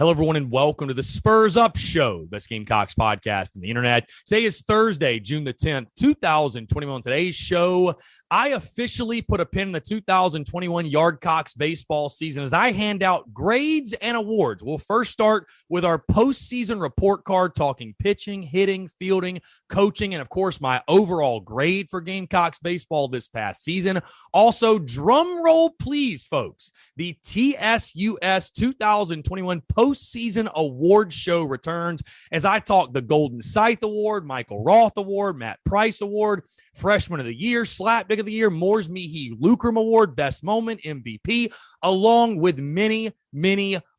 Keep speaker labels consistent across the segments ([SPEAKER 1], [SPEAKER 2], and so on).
[SPEAKER 1] Hello, everyone, and welcome to the Spurs Up Show, best Gamecocks podcast on the internet. Today is Thursday, June the 10th, 2021. Today's show, I officially put a pin in the 2021 Yardcocks baseball season as I hand out grades and awards. We'll first start with our postseason report card, talking pitching, hitting, fielding, coaching, and, of course, my overall grade for Gamecocks baseball this past season. Also, drum roll, please, folks. The TSUS 2021 Postseason Awards Show returns as I talk the Golden Scythe Award, Michael Roth Award, Matt Price Award, Freshman of the Year, Slapdick of the Year, Moore's Mihi Lucrum Award, Best Moment, MVP, along with many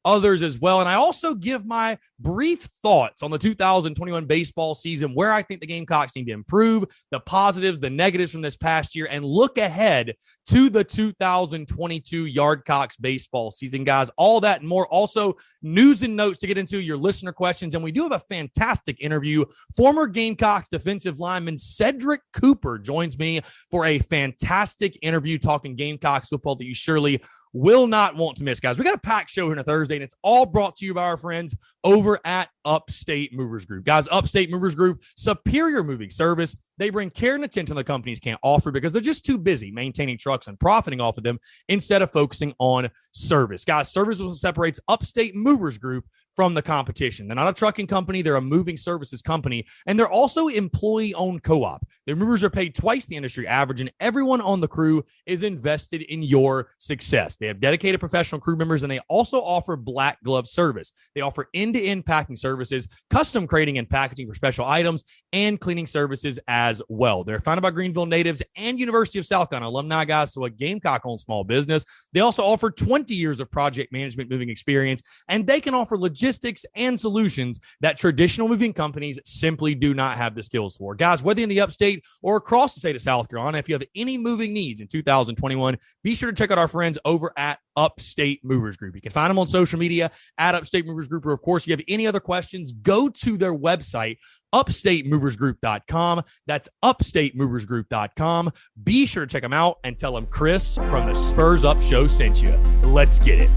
[SPEAKER 1] others as well. And I also give my brief thoughts on the 2021 baseball season, where I think the Gamecocks need to improve, the positives, the negatives from this past year, and look ahead to the 2022 Yardcocks baseball season, guys. All that and more. Also, news and notes to get into, your listener questions. And we do have a fantastic interview. Former Gamecocks defensive lineman Cedrick Cooper joins me for a fantastic interview talking Gamecocks football that you surely will not want to miss, guys. We got a packed show here on a Thursday, and it's all brought to you by our friends over at Upstate Movers Group. Guys, Upstate Movers Group, superior moving service. They bring care and attention the companies can't offer because they're just too busy maintaining trucks and profiting off of them instead of focusing on service. Guys, service is what separates Upstate Movers Group from the competition. They're not a trucking company. They're a moving services company, and they're also employee-owned co-op. Their movers are paid twice the industry average, and everyone on the crew is invested in your success. They have dedicated professional crew members, and they also offer black glove service. They offer end-to-end packing services, custom crating and packaging for special items, and cleaning services as well. They're founded by Greenville natives and University of South Carolina alumni, guys, so a Gamecock-owned small business. They also offer 20 years of project management moving experience, and they can offer logistics and solutions that traditional moving companies simply do not have the skills for. Guys, whether in the upstate or across the state of South Carolina, if you have any moving needs in 2021, be sure to check out our friends over at Upstate Movers Group. You can find them on social media at Upstate Movers Group, or of course, if you have any other questions, go to their website, upstatemoversgroup.com. That's upstatemoversgroup.com. Be sure to check them out and tell them Chris from the Spurs Up Show sent you. Let's get it.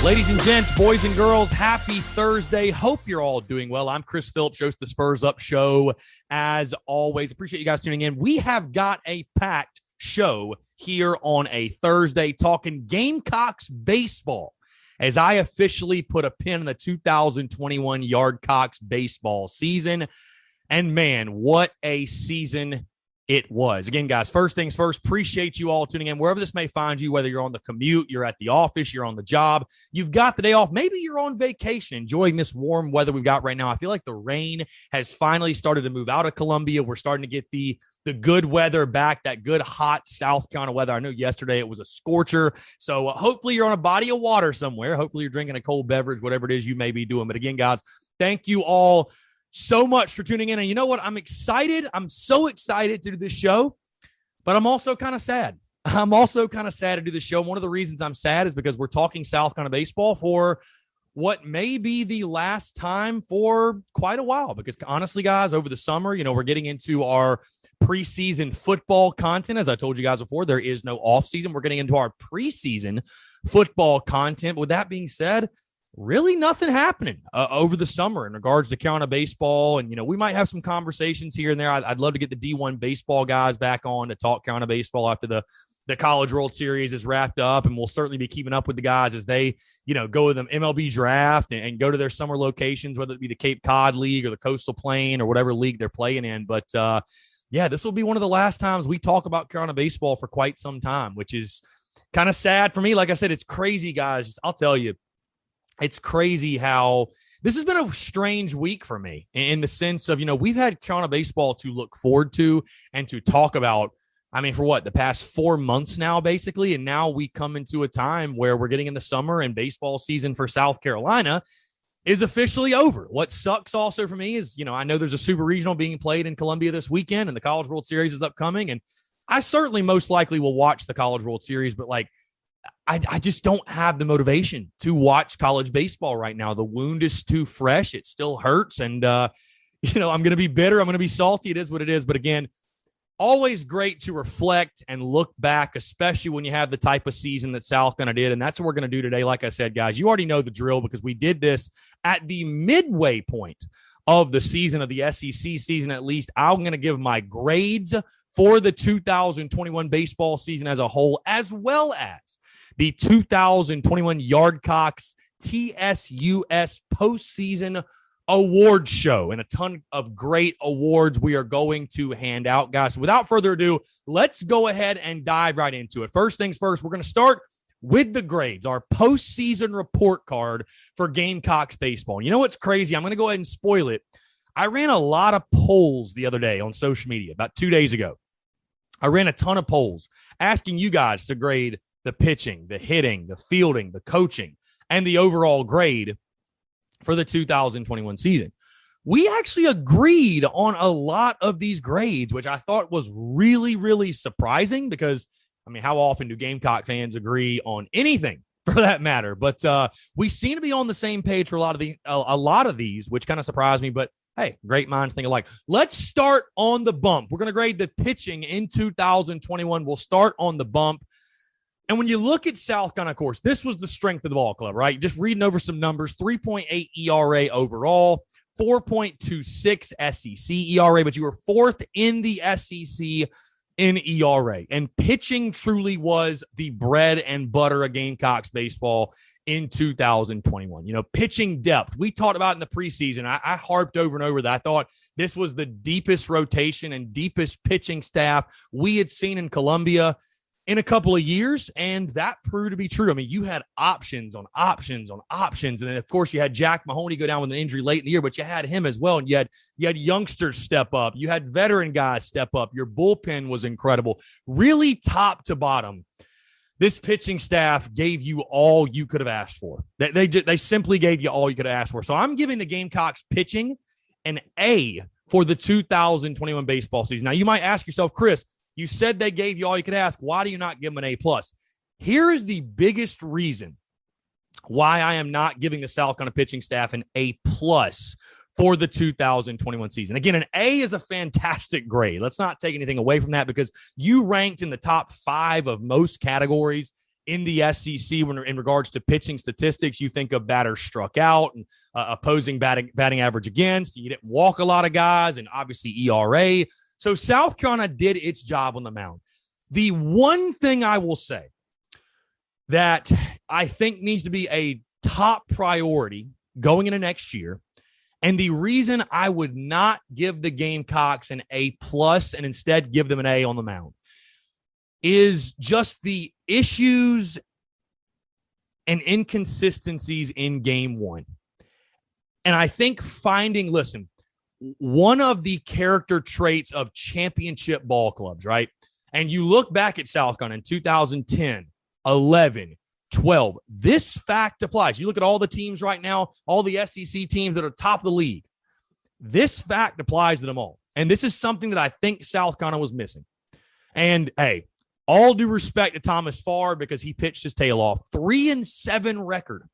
[SPEAKER 1] Ladies and gents, boys and girls, happy Thursday. Hope you're all doing well. I'm Chris Phillips, host of the Spurs Up Show. As always, appreciate you guys tuning in. We have got a packed show here on a Thursday talking Gamecocks baseball as I officially put a pin in the 2021 Yardcocks baseball season. And man, what a season it was. Again, guys, first things first, appreciate you all tuning in wherever this may find you, whether you're on the commute, you're at the office, you're on the job, you've got the day off, maybe you're on vacation, enjoying this warm weather we've got right now. I feel like the rain has finally started to move out of Columbia. We're starting to get the good weather back, that good hot South Carolina weather. I know yesterday it was a scorcher, so hopefully you're on a body of water somewhere. Hopefully you're drinking a cold beverage, whatever it is you may be doing. But again, guys, thank you all so much for tuning in. And you know what? I'm excited. I'm so excited to do this show, but I'm also kind of sad. I'm also kind of sad to do this show. One of the reasons I'm sad is because we're talking South Carolina baseball for what may be the last time for quite a while. Because honestly, guys, over the summer, we're getting into our preseason football content. As I told you guys before, there is no off season. We're getting into our preseason football content. With that being said, really nothing happening over the summer in regards to Carolina baseball. And, we might have some conversations here and there. I'd love to get the D1 baseball guys back on to talk Carolina baseball after the College World Series is wrapped up. And we'll certainly be keeping up with the guys as they, go to the MLB draft and go to their summer locations, whether it be the Cape Cod League or the Coastal Plain or whatever league they're playing in. But, this will be one of the last times we talk about Carolina baseball for quite some time, which is kind of sad for me. Like I said, it's crazy, guys. I'll tell you. it's crazy how this has been a strange week for me in the sense of, we've had Carolina baseball to look forward to and to talk about. I mean, for what, the past 4 months now, basically. And now we come into a time where we're getting in the summer and baseball season for South Carolina is officially over. What sucks also for me is, I know there's a super regional being played in Columbia this weekend and the College World Series is upcoming. And I certainly most likely will watch the College World Series, but I just don't have the motivation to watch college baseball right now. The wound is too fresh. It still hurts. And, I'm going to be bitter. I'm going to be salty. It is what it is. But again, always great to reflect and look back, especially when you have the type of season that South Carolina did. And that's what we're going to do today. Like I said, guys, you already know the drill because we did this at the midway point of the season, of the SEC season at least. I'm going to give my grades for the 2021 baseball season as a whole, as well as the 2021 Yardcocks TSUS Postseason Awards Show, and a ton of great awards we are going to hand out, guys. So without further ado, let's go ahead and dive right into it. First things first, we're going to start with the grades, our postseason report card for Gamecocks baseball. And you know what's crazy? I'm going to go ahead and spoil it. I ran a lot of polls the other day on social media, about 2 days ago. I ran a ton of polls asking you guys to grade the pitching, the hitting, the fielding, the coaching, and the overall grade for the 2021 season. We actually agreed on a lot of these grades, which I thought was really, really surprising because, how often do Gamecock fans agree on anything for that matter? But we seem to be on the same page for a lot of these, which kind of surprised me. But hey, great minds think alike. Let's start on the bump. We're going to grade the pitching in 2021. We'll start on the bump. And when you look at South Carolina, of course, this was the strength of the ball club, right? Just reading over some numbers, 3.8 ERA overall, 4.26 SEC ERA, but you were fourth in the SEC in ERA. And pitching truly was the bread and butter of Gamecocks baseball in 2021. Pitching depth. We talked about in the preseason. I harped over and over that I thought this was the deepest rotation and deepest pitching staff we had seen in Columbia in a couple of years, and that proved to be true. You had options on options on options, and then, of course, you had Jack Mahoney go down with an injury late in the year, but you had him as well, and you had youngsters step up. You had veteran guys step up. Your bullpen was incredible. Really top to bottom, this pitching staff gave you all you could have asked for. They simply gave you all you could have asked for. So I'm giving the Gamecocks pitching an A for the 2021 baseball season. Now, you might ask yourself, Chris, you said they gave you all you could ask. Why do you not give them an A+? Here is the biggest reason why I am not giving the South Carolina pitching staff an A+ for the 2021 season. Again, an A is a fantastic grade. Let's not take anything away from that because you ranked in the top 5 of most categories in the SEC when in regards to pitching statistics. You think of batters struck out and opposing batting average against. You didn't walk a lot of guys, and obviously ERA. So South Carolina did its job on the mound. The one thing I will say that I think needs to be a top priority going into next year, and the reason I would not give the Gamecocks an A+ and instead give them an A on the mound, is just the issues and inconsistencies in game one. And I think one of the character traits of championship ball clubs, right? And you look back at South Carolina in 2010, 11, 12. This fact applies. You look at all the teams right now, all the SEC teams that are top of the league. This fact applies to them all. And this is something that I think South Carolina was missing. And, hey, all due respect to Thomas Farr because he pitched his tail off. 3-7 record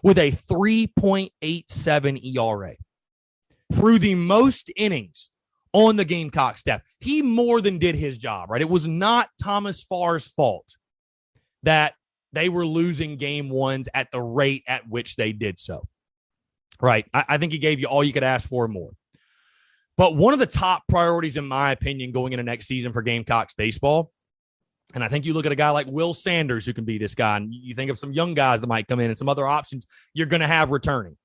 [SPEAKER 1] with a 3.87 ERA. Through the most innings on the Gamecock staff. He more than did his job, right? It was not Thomas Farr's fault that they were losing game ones at the rate at which they did so, right? I think he gave you all you could ask for and more. But one of the top priorities, in my opinion, going into next season for Gamecocks baseball, and I think you look at a guy like Will Sanders who can be this guy, and you think of some young guys that might come in and some other options you're going to have returning.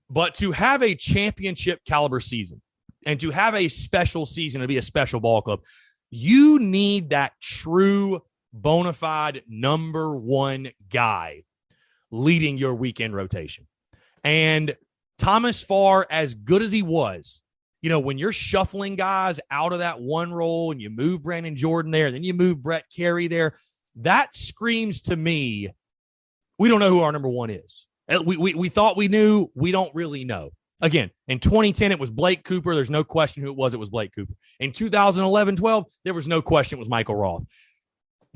[SPEAKER 1] But to have a championship caliber season and to have a special season, to be a special ball club, you need that true bona fide number one guy leading your weekend rotation. And Thomas Farr, as good as he was, when you're shuffling guys out of that one role and you move Brandon Jordan there, then you move Brett Carey there, that screams to me, we don't know who our number one is. We thought we knew. We don't really know. Again, in 2010, it was Blake Cooper. There's no question who it was. It was Blake Cooper. In 2011-12, there was no question it was Michael Roth.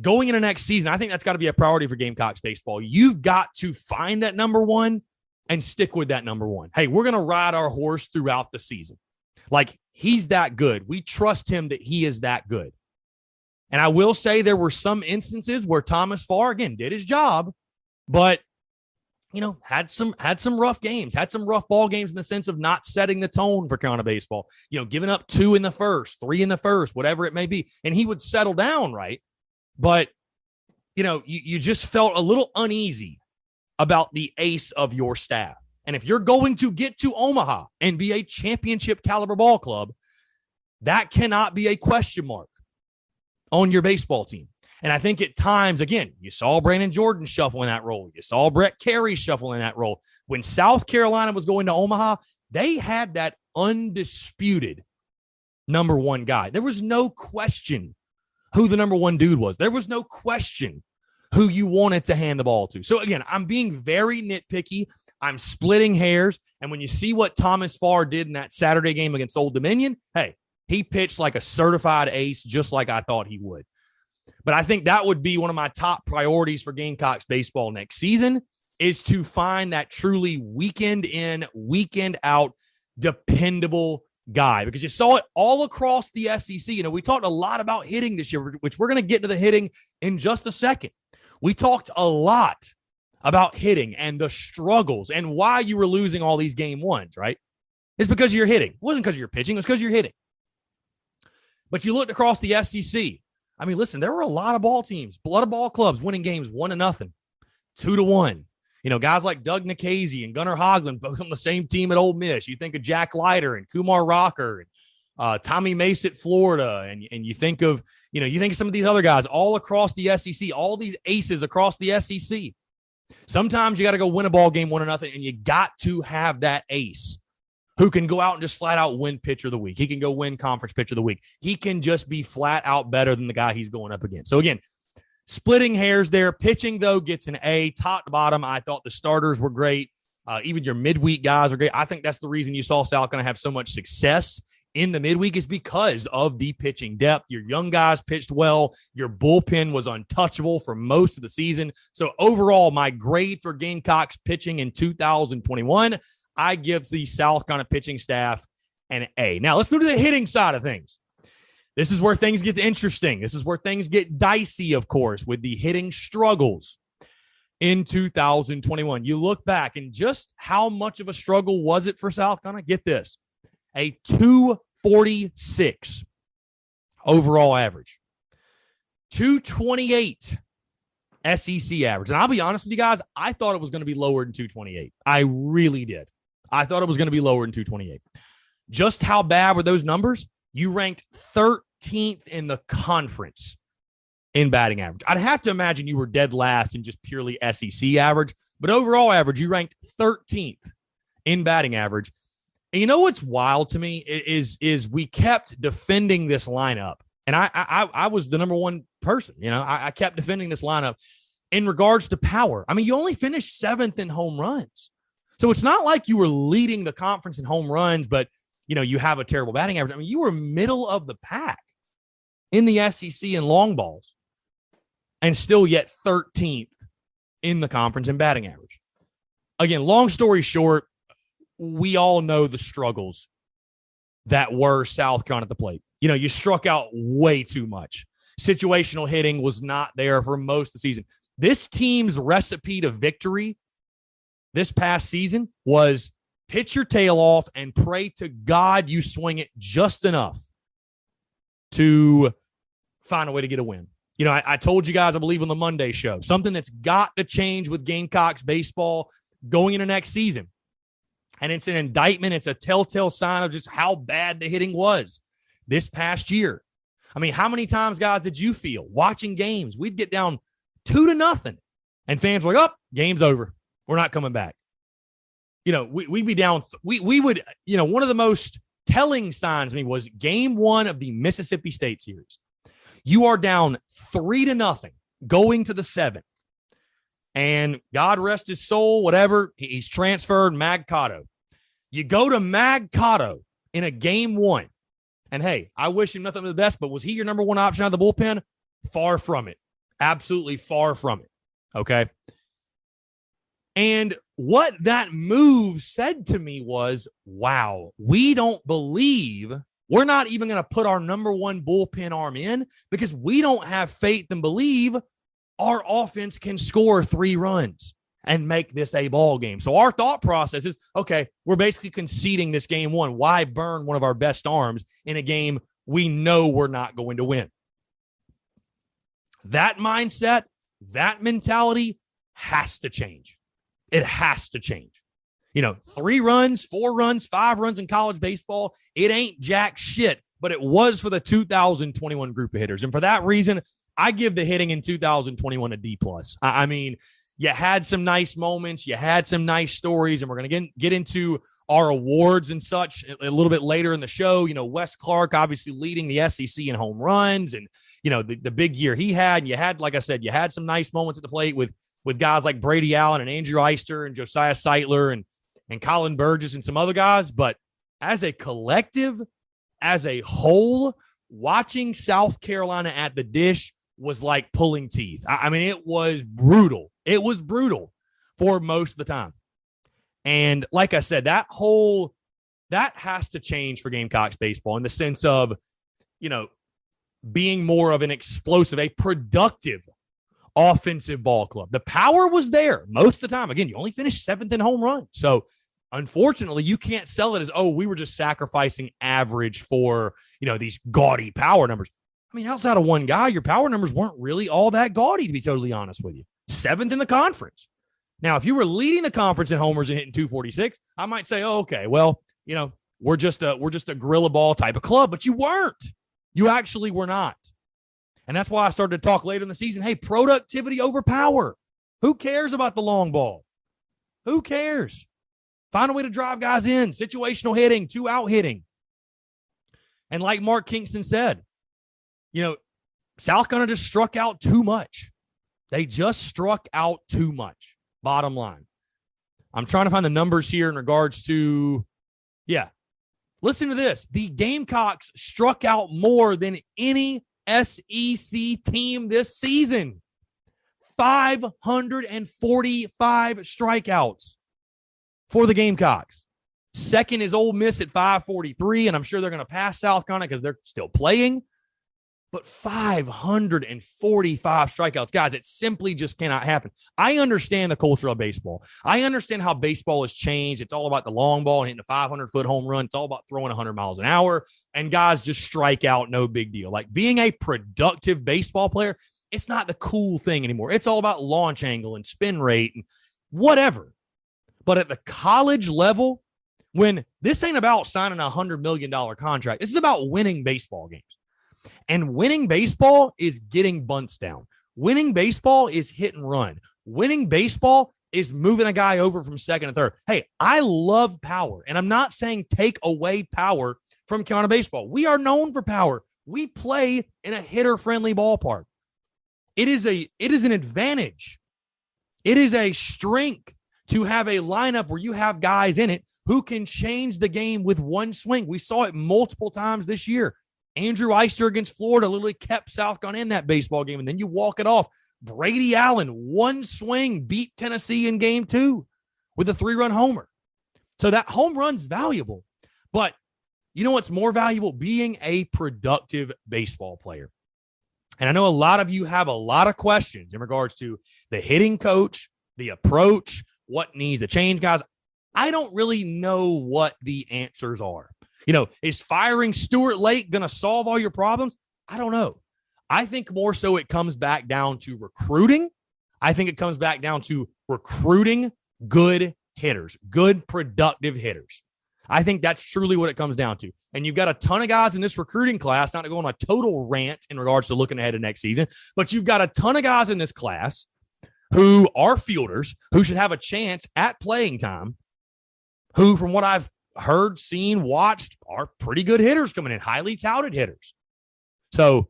[SPEAKER 1] Going into next season, I think that's got to be a priority for Gamecocks baseball. You've got to find that number one and stick with that number one. Hey, we're going to ride our horse throughout the season. Like, he's that good. We trust him that he is that good. And I will say there were some instances where Thomas Farr, again, did his job, but had some rough games, had some rough ball games in the sense of not setting the tone for Carolina baseball, giving up 2 in the first, 3 in the first, whatever it may be. And he would settle down, right? But, you just felt a little uneasy about the ace of your staff. And if you're going to get to Omaha and be a championship caliber ball club, that cannot be a question mark on your baseball team. And I think at times, again, you saw Brandon Jordan shuffle in that role. You saw Brett Carey shuffle in that role. When South Carolina was going to Omaha, they had that undisputed number one guy. There was no question who the number one dude was. There was no question who you wanted to hand the ball to. So, again, I'm being very nitpicky. I'm splitting hairs. And when you see what Thomas Farr did in that Saturday game against Old Dominion, hey, he pitched like a certified ace, just like I thought he would. But I think that would be one of my top priorities for Gamecocks baseball next season, is to find that truly weekend in, weekend out, dependable guy. Because you saw it all across the SEC. We talked a lot about hitting this year, which we're going to get to the hitting in just a second. We talked a lot about hitting and the struggles and why you were losing all these game ones, right? It's because you're hitting. It wasn't because of your pitching. It was because you're hitting. But you looked across the SEC. I mean, listen, there were a lot of ball teams, a lot of ball clubs winning games 1-0, 2-1. Guys like Doug Nikhazy and Gunnar Hoglund, both on the same team at Ole Miss. You think of Jack Leiter and Kumar Rocker and Tommy Mace at Florida, and you think of some of these other guys all across the SEC, all these aces across the SEC. Sometimes you got to go win a ball game 1-0, and you got to have that ace who can go out and just flat out win pitcher of the week. He can go win conference pitcher of the week. He can just be flat out better than the guy he's going up against. So again, splitting hairs there. Pitching, though, gets an A. Top to bottom, I thought the starters were great. Even your midweek guys are great. I think that's the reason you saw South going to have so much success in the midweek, is because of the pitching depth. Your young guys pitched well. Your bullpen was untouchable for most of the season. So overall, my grade for Gamecocks pitching in 2021, I give the South Carolina pitching staff an A. Now, let's move to the hitting side of things. This is where things get interesting. This is where things get dicey, of course, with the hitting struggles in 2021. You look back, and just how much of a struggle was it for South Carolina? Get this, a 246 overall average, 228 SEC average. And I'll be honest with you guys, I thought it was going to be lower than 228. I really did. I thought it was going to be lower than 228. Just how bad were those numbers? You ranked 13th in the conference in batting average. I'd have to imagine you were dead last in just purely SEC average, but overall average, you ranked 13th in batting average. And you know what's wild to me is we kept defending this lineup, and I was the number one person. I kept defending this lineup in regards to power. I mean, you only finished 7th in home runs. So it's not like you were leading the conference in home runs, but, you have a terrible batting average. I mean, you were middle of the pack in the SEC in long balls and still yet 13th in the conference in batting average. Again, long story short, we all know the struggles that were South Carolina at the plate. You struck out way too much. Situational hitting was not there for most of the season. This team's recipe to victory this past season was pitch your tail off and pray to God you swing it just enough to find a way to get a win. I told you guys, I believe on the Monday show, something that's got to change with Gamecocks baseball going into next season. And it's an indictment. It's a telltale sign of just how bad the hitting was this past year. I mean, how many times, guys, did you feel watching games? We'd get down 2-0 and fans were like, oh, game's over. We're not coming back. We'd be down. We would, one of the most telling signs to me was game 1 of the Mississippi State series. You are down 3-0 going to the 7th. And God rest his soul, whatever. He's transferred Mag Cotto. You go to Mag Cotto in a game 1. And hey, I wish him nothing but the best, but was he your number 1 option out of the bullpen? Far from it. Absolutely far from it. Okay. And what that move said to me was, wow, we're not even going to put our number 1 bullpen arm in because we don't have faith and believe our offense can score 3 runs and make this a ball game. So our thought process is, okay, we're basically conceding this game 1. Why burn one of our best arms in a game we know we're not going to win? That mindset, that mentality has to change. It has to change. 3 runs, 4 runs, 5 runs in college baseball, it ain't jack shit, but it was for the 2021 group of hitters. And for that reason, I give the hitting in 2021 a D+. I mean, you had some nice moments, you had some nice stories, and we're going to get into our awards and such a little bit later in the show. Wes Clark obviously leading the SEC in home runs and, the big year he had. And you had, like I said, you had some nice moments at the plate with guys like Brady Allen and Andrew Eister and Josiah Seitler and Colin Burgess and some other guys. But as a collective, as a whole, watching South Carolina at the dish was like pulling teeth. I mean, it was brutal. It was brutal for most of the time. And like I said, that has to change for Gamecocks baseball in the sense of, being more of an explosive, a productive offensive ball club. The power was there most of the time. Again, you only finished 7th in home run. So unfortunately, you can't sell it as, we were just sacrificing average for, these gaudy power numbers. I mean, outside of one guy, your power numbers weren't really all that gaudy, to be totally honest with you. 7th in the conference. Now, if you were leading the conference in homers and hitting 246, I might say, okay, well, we're just a gorilla ball type of club, but you weren't. You actually were not. And that's why I started to talk later in the season, hey, productivity over power. Who cares about the long ball? Who cares? Find a way to drive guys in, situational hitting, 2-out hitting. And like Mark Kingston said, South Carolina just struck out too much. They just struck out too much, bottom line. I'm trying to find the numbers here in regards to, listen to this. The Gamecocks struck out more than any SEC team this season. 545 strikeouts for the Gamecocks. Second is Ole Miss at 543, and I'm sure they're going to pass South Carolina because they're still playing. But 545 strikeouts. Guys, it simply just cannot happen. I understand the culture of baseball. I understand how baseball has changed. It's all about the long ball and hitting a 500-foot home run. It's all about throwing 100 miles an hour, and guys just strike out, no big deal. Like being a productive baseball player, it's not the cool thing anymore. It's all about launch angle and spin rate and whatever. But at the college level, when this ain't about signing a $100 million contract, this is about winning baseball games. And winning baseball is getting bunts down. Winning baseball is hit and run. Winning baseball is moving a guy over from second to third. Hey, I love power, and I'm not saying take away power from Carolina baseball. We are known for power. We play in a hitter-friendly ballpark. It is an advantage. It is a strength to have a lineup where you have guys in it who can change the game with one swing. We saw it multiple times this year. Andrew Eister against Florida literally kept South Carolina in that baseball game, and then you walk it off. Brady Allen, one swing, beat Tennessee in game 2 with a 3-run homer. So that home run's valuable. But you know what's more valuable? Being a productive baseball player. And I know a lot of you have a lot of questions in regards to the hitting coach, the approach, what needs to change, guys. I don't really know what the answers are. Is firing Stuart Lake going to solve all your problems? I don't know. I think more so it comes back down to recruiting. I think it comes back down to recruiting good hitters, good productive hitters. I think that's truly what it comes down to. And you've got a ton of guys in this recruiting class, not to go on a total rant in regards to looking ahead to next season, but you've got a ton of guys in this class who are fielders, who should have a chance at playing time, who, from what I've heard, seen, watched, are pretty good hitters coming in, highly touted hitters. So,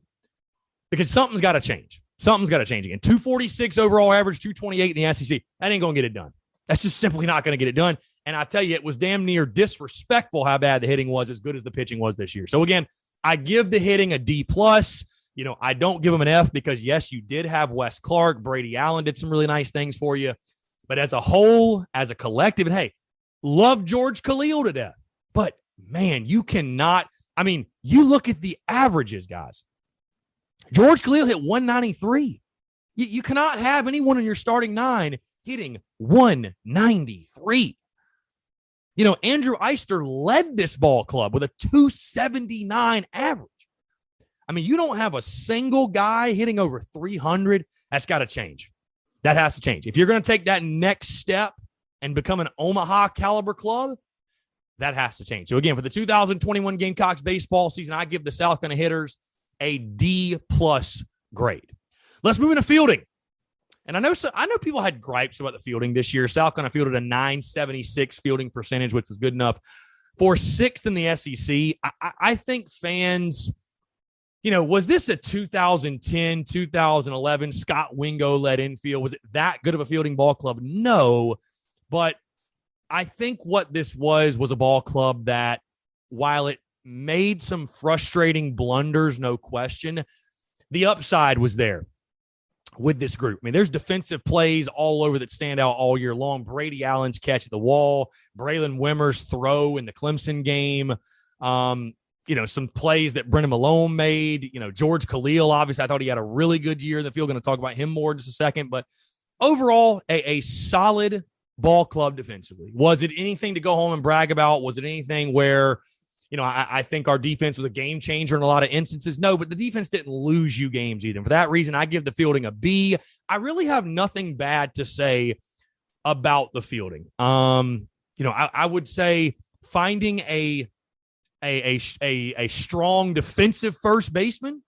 [SPEAKER 1] because something's got to change. Something's got to change again. 246 overall average, 228 in the SEC. That ain't going to get it done. That's just simply not going to get it done. And I tell you, it was damn near disrespectful how bad the hitting was, as good as the pitching was this year. So again, I give the hitting a D+. I don't give them an F because, yes, you did have Wes Clark. Brady Allen did some really nice things for you. But as a whole, as a collective, and hey, love George Khalil to death. But, man, you cannot – you look at the averages, guys. George Khalil hit 193. You cannot have anyone in your starting nine hitting 193. Andrew Eister led this ball club with a 279 average. You don't have a single guy hitting over 300. That's got to change. That has to change. If you're going to take that next step and become an Omaha caliber club, that has to change. So, again, for the 2021 Gamecocks baseball season, I give the South Carolina hitters a D+ grade. Let's move into fielding. And I know people had gripes about the fielding this year. South Carolina fielded a 976 fielding percentage, which was good enough for sixth in the SEC. I think fans, was this a 2010, 2011 Scott Wingo-led infield? Was it that good of a fielding ball club? No. But I think what this was a ball club that, while it made some frustrating blunders, no question, the upside was there with this group. There's defensive plays all over that stand out all year long. Brady Allen's catch at the wall, Braylon Wimmer's throw in the Clemson game, some plays that Brennan Malone made, George Khalil, obviously, I thought he had a really good year in the field. Going to talk about him more in just a second. But overall, a solid ball club defensively. Was it anything to go home and brag about? Was it anything where, I think our defense was a game changer in a lot of instances? No, but the defense didn't lose you games either. And for that reason, I give the fielding a B. I really have nothing bad to say about the fielding. I would say finding a strong defensive first baseman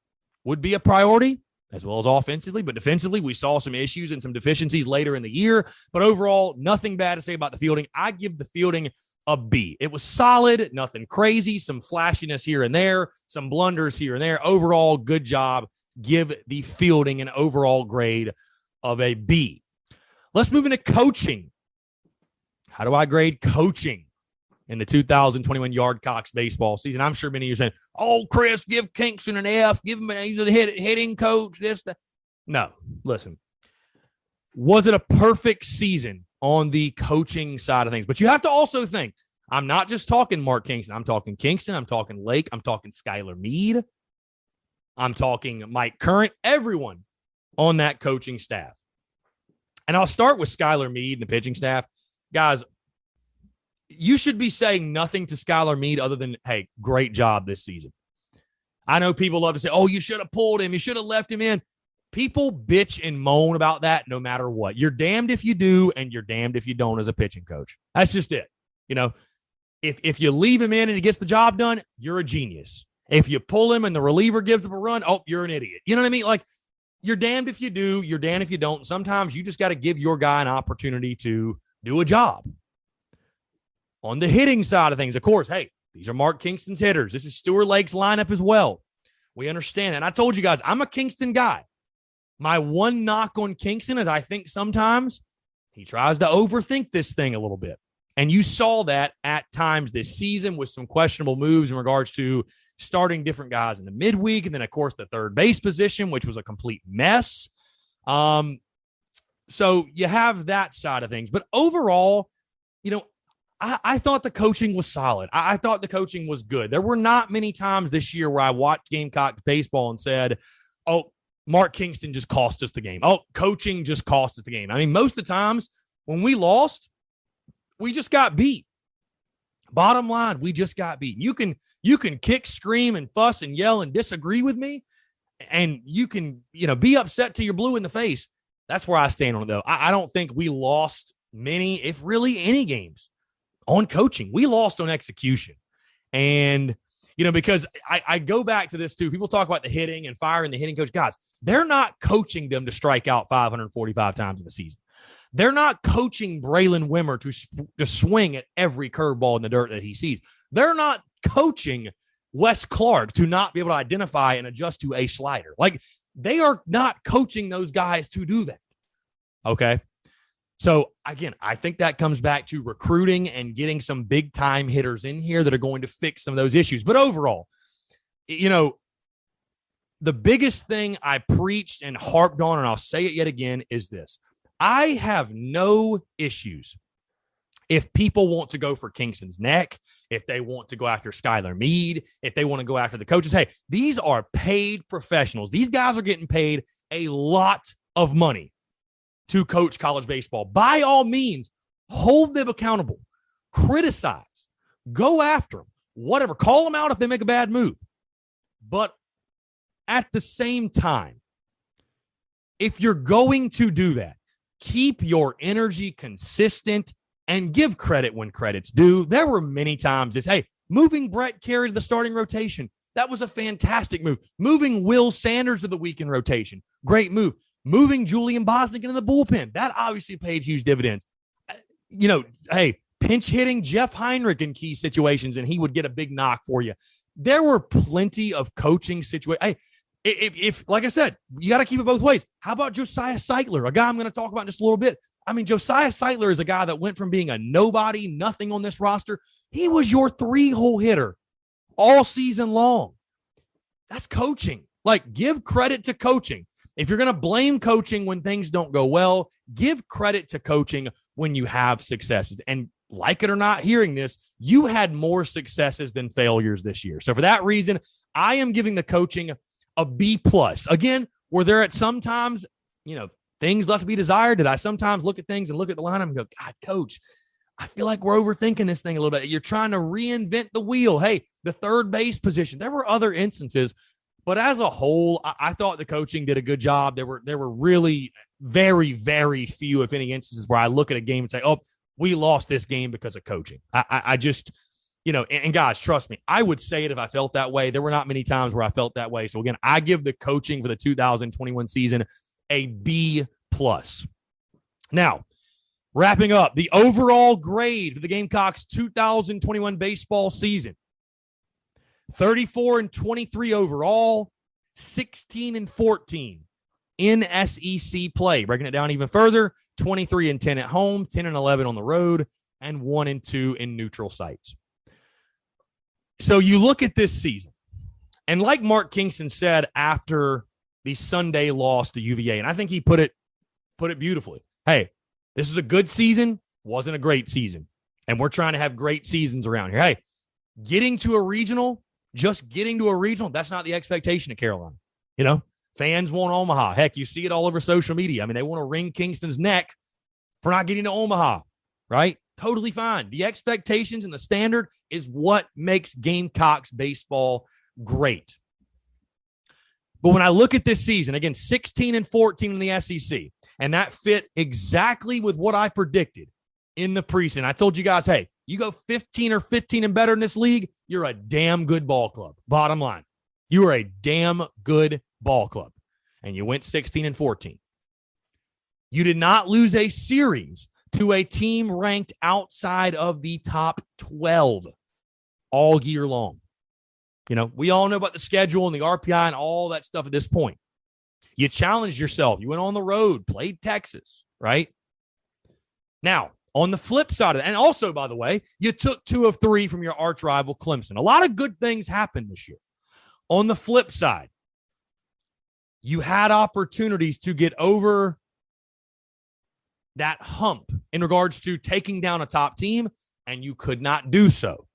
[SPEAKER 1] would be a priority, as well as offensively. But defensively, we saw some issues and some deficiencies later in the year. But overall, nothing bad to say about the fielding. I give the fielding a B. It was solid, nothing crazy, some flashiness here and there, some blunders here and there. Overall, good job. Give the fielding an overall grade of a B. Let's move into coaching. How do I grade coaching in the 2021 Yardcocks baseball season? I'm sure many of you are saying, oh, Chris, give Kingston an F, give him he's a hitting coach, this, that. No, listen. Was it a perfect season on the coaching side of things? But you have to also think, I'm not just talking Mark Kingston. I'm talking Kingston. I'm talking Lake. I'm talking Skylar Meade. I'm talking Mike Current, everyone on that coaching staff. And I'll start with Skylar Meade and the pitching staff. Guys, you should be saying nothing to Skylar Meade other than, hey, great job this season. I know people love to say, oh, you should have pulled him. You should have left him in. People bitch and moan about that no matter what. You're damned if you do, and you're damned if you don't as a pitching coach. That's just it. If you leave him in and he gets the job done, you're a genius. If you pull him and the reliever gives him a run, oh, you're an idiot. You know what I mean? Like, you're damned if you do, you're damned if you don't. Sometimes you just got to give your guy an opportunity to do a job. On the hitting side of things, of course, hey, these are Mark Kingston's hitters. This is Stuart Lake's lineup as well. We understand that. And I told you guys, I'm a Kingston guy. My one knock on Kingston is I think sometimes he tries to overthink this thing a little bit. And you saw that at times this season with some questionable moves in regards to starting different guys in the midweek. And then, of course, the third base position, which was a complete mess. So you have that side of things. But overall, I thought the coaching was solid. I thought the coaching was good. There were not many times this year where I watched Gamecocks baseball and said, oh, Mark Kingston just cost us the game. Oh, coaching just cost us the game. Most of the times when we lost, we just got beat. Bottom line, we just got beat. You can kick, scream, and fuss and yell and disagree with me, and you can be upset till you're blue in the face. That's where I stand on it, though. I don't think we lost many, if really any games on coaching. We lost on execution. And, Because I go back to this too. People talk about the hitting and firing the hitting coach. Guys, they're not coaching them to strike out 545 times in a season. They're not coaching Braylon Wimmer to swing at every curveball in the dirt that he sees. They're not coaching Wes Clark to not be able to identify and adjust to a slider. Like, they are not coaching those guys to do that. Okay? So, again, I think that comes back to recruiting and getting some big-time hitters in here that are going to fix some of those issues. But overall, the biggest thing I preached and harped on, and I'll say it yet again, is this. I have no issues if people want to go for Kingston's neck, if they want to go after Skylar Meade, if they want to go after the coaches. Hey, these are paid professionals. These guys are getting paid a lot of money to coach college baseball. By all means, hold them accountable, criticize, go after them, whatever, call them out if they make a bad move. But at the same time, if you're going to do that, keep your energy consistent and give credit when credit's due. There were many times moving Brett Carey to the starting rotation. That was a fantastic move. Moving Will Sanders to the weekend rotation. Great move. Moving Julian Bosnick into the bullpen. That obviously paid huge dividends. Pinch hitting Jeff Heinrich in key situations, and he would get a big knock for you. There were plenty of coaching situations. Hey, if like I said, you got to keep it both ways. How about Josiah Seitler, a guy I'm going to talk about in just a little bit? I mean, Josiah Seitler is a guy that went from being a nobody, nothing on this roster. He was your 3-hole hitter all season long. That's coaching. Like, give credit to coaching. If you're going to blame coaching when things don't go well, give credit to coaching when you have successes. And like it or not, hearing this, you had more successes than failures this year. So for that reason, I am giving the coaching a B+. Again, were there at some times, things left to be desired? Did I sometimes look at things and look at the lineup and go, God, coach, I feel like we're overthinking this thing a little bit. You're trying to reinvent the wheel. Hey, the third base position. There were other instances, but as a whole, I thought the coaching did a good job. There were really very, very few, if any, instances where I look at a game and say, oh, we lost this game because of coaching. I just, and guys, trust me, I would say it if I felt that way. There were not many times where I felt that way. So again, I give the coaching for the 2021 season a B+. Now, wrapping up the overall grade for the Gamecocks 2021 baseball season. 34-23 overall, 16-14 in SEC play. Breaking it down even further, 23-10 at home, 10-11 on the road, and 1-2 in neutral sites. So you look at this season, and like Mark Kingston said after the Sunday loss to UVA, and I think he put it beautifully. Hey, this was a good season, wasn't a great season, and we're trying to have great seasons around here. Hey, just getting to a regional, that's not the expectation of Carolina. Fans want Omaha. Heck, you see it all over social media. I mean, they want to wring Kingston's neck for not getting to Omaha, right? Totally fine. The expectations and the standard is what makes Gamecocks baseball great. But when I look at this season, again, 16-14 in the SEC, and that fit exactly with what I predicted in the preseason. I told you guys, hey, you go 15 or 15 and better in this league, you're a damn good ball club. Bottom line, you are a damn good ball club. And you went 16-14. You did not lose a series to a team ranked outside of the top 12 all year long. We all know about the schedule and the RPI and all that stuff at this point. You challenged yourself. You went on the road, played Texas, right? Now, on the flip side of that, and also, by the way, you took 2 of 3 from your arch rival, Clemson. A lot of good things happened this year. On the flip side, you had opportunities to get over that hump in regards to taking down a top team, and you could not do so.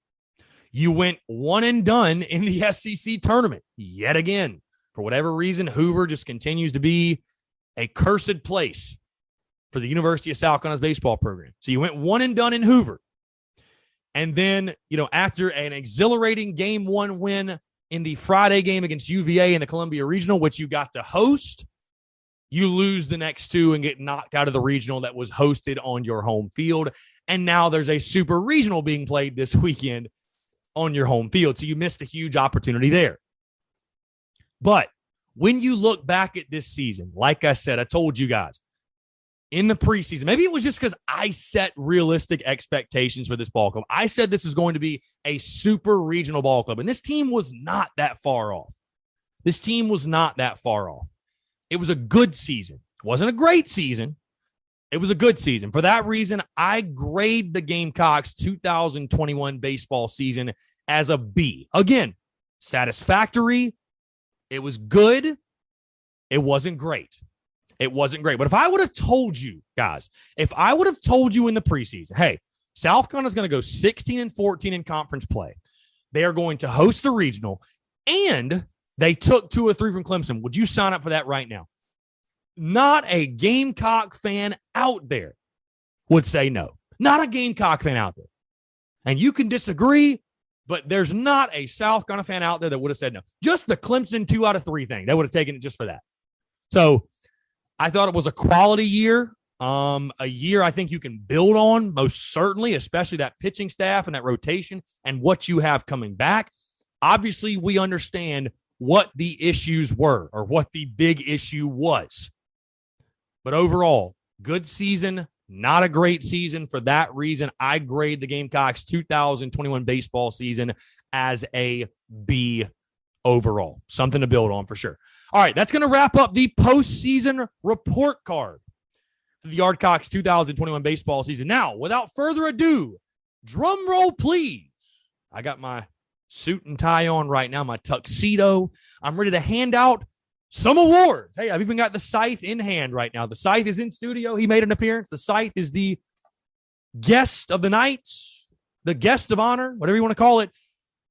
[SPEAKER 1] You went one and done in the SEC tournament yet again. For whatever reason, Hoover just continues to be a cursed place for the University of South Carolina's baseball program. So you went one and done in Hoover. And then, after an exhilarating game 1 win in the Friday game against UVA in the Columbia Regional, which you got to host, you lose the next 2 and get knocked out of the regional that was hosted on your home field. And now there's a super regional being played this weekend on your home field. So you missed a huge opportunity there. But when you look back at this season, like I said, I told you guys in the preseason, maybe it was just because I set realistic expectations for this ball club. I said this was going to be a super regional ball club, and this team was not that far off. This team was not that far off. It was a good season. It wasn't a great season. It was a good season. For that reason, I grade the Gamecocks 2021 baseball season as a B. Again, satisfactory. It was good. It wasn't great. It wasn't great. But if I would have told you, guys, if I would have told you in the preseason, hey, South Carolina's going to go 16-14 in conference play. They are going to host a regional, and they took 2 or 3 from Clemson. Would you sign up for that right now? Not a Gamecock fan out there would say no. Not a Gamecock fan out there. And you can disagree, but there's not a South Carolina fan out there that would have said no. Just the Clemson 2 out of 3 thing. They would have taken it just for that. So I thought it was a quality year, a year I think you can build on, most certainly, especially that pitching staff and that rotation and what you have coming back. Obviously, we understand what the issues were or what the big issue was. But overall, good season, not a great season. For that reason, I grade the Gamecocks 2021 baseball season as a B overall. Something to build on for sure. All right, that's going to wrap up the postseason report card for the Yardcocks 2021 baseball season. Now, without further ado, drum roll, please. I got my suit and tie on right now, my tuxedo. I'm ready to hand out some awards. Hey, I've even got the Scythe in hand right now. The Scythe is in studio. He made an appearance. The Scythe is the guest of the night, the guest of honor, whatever you want to call it.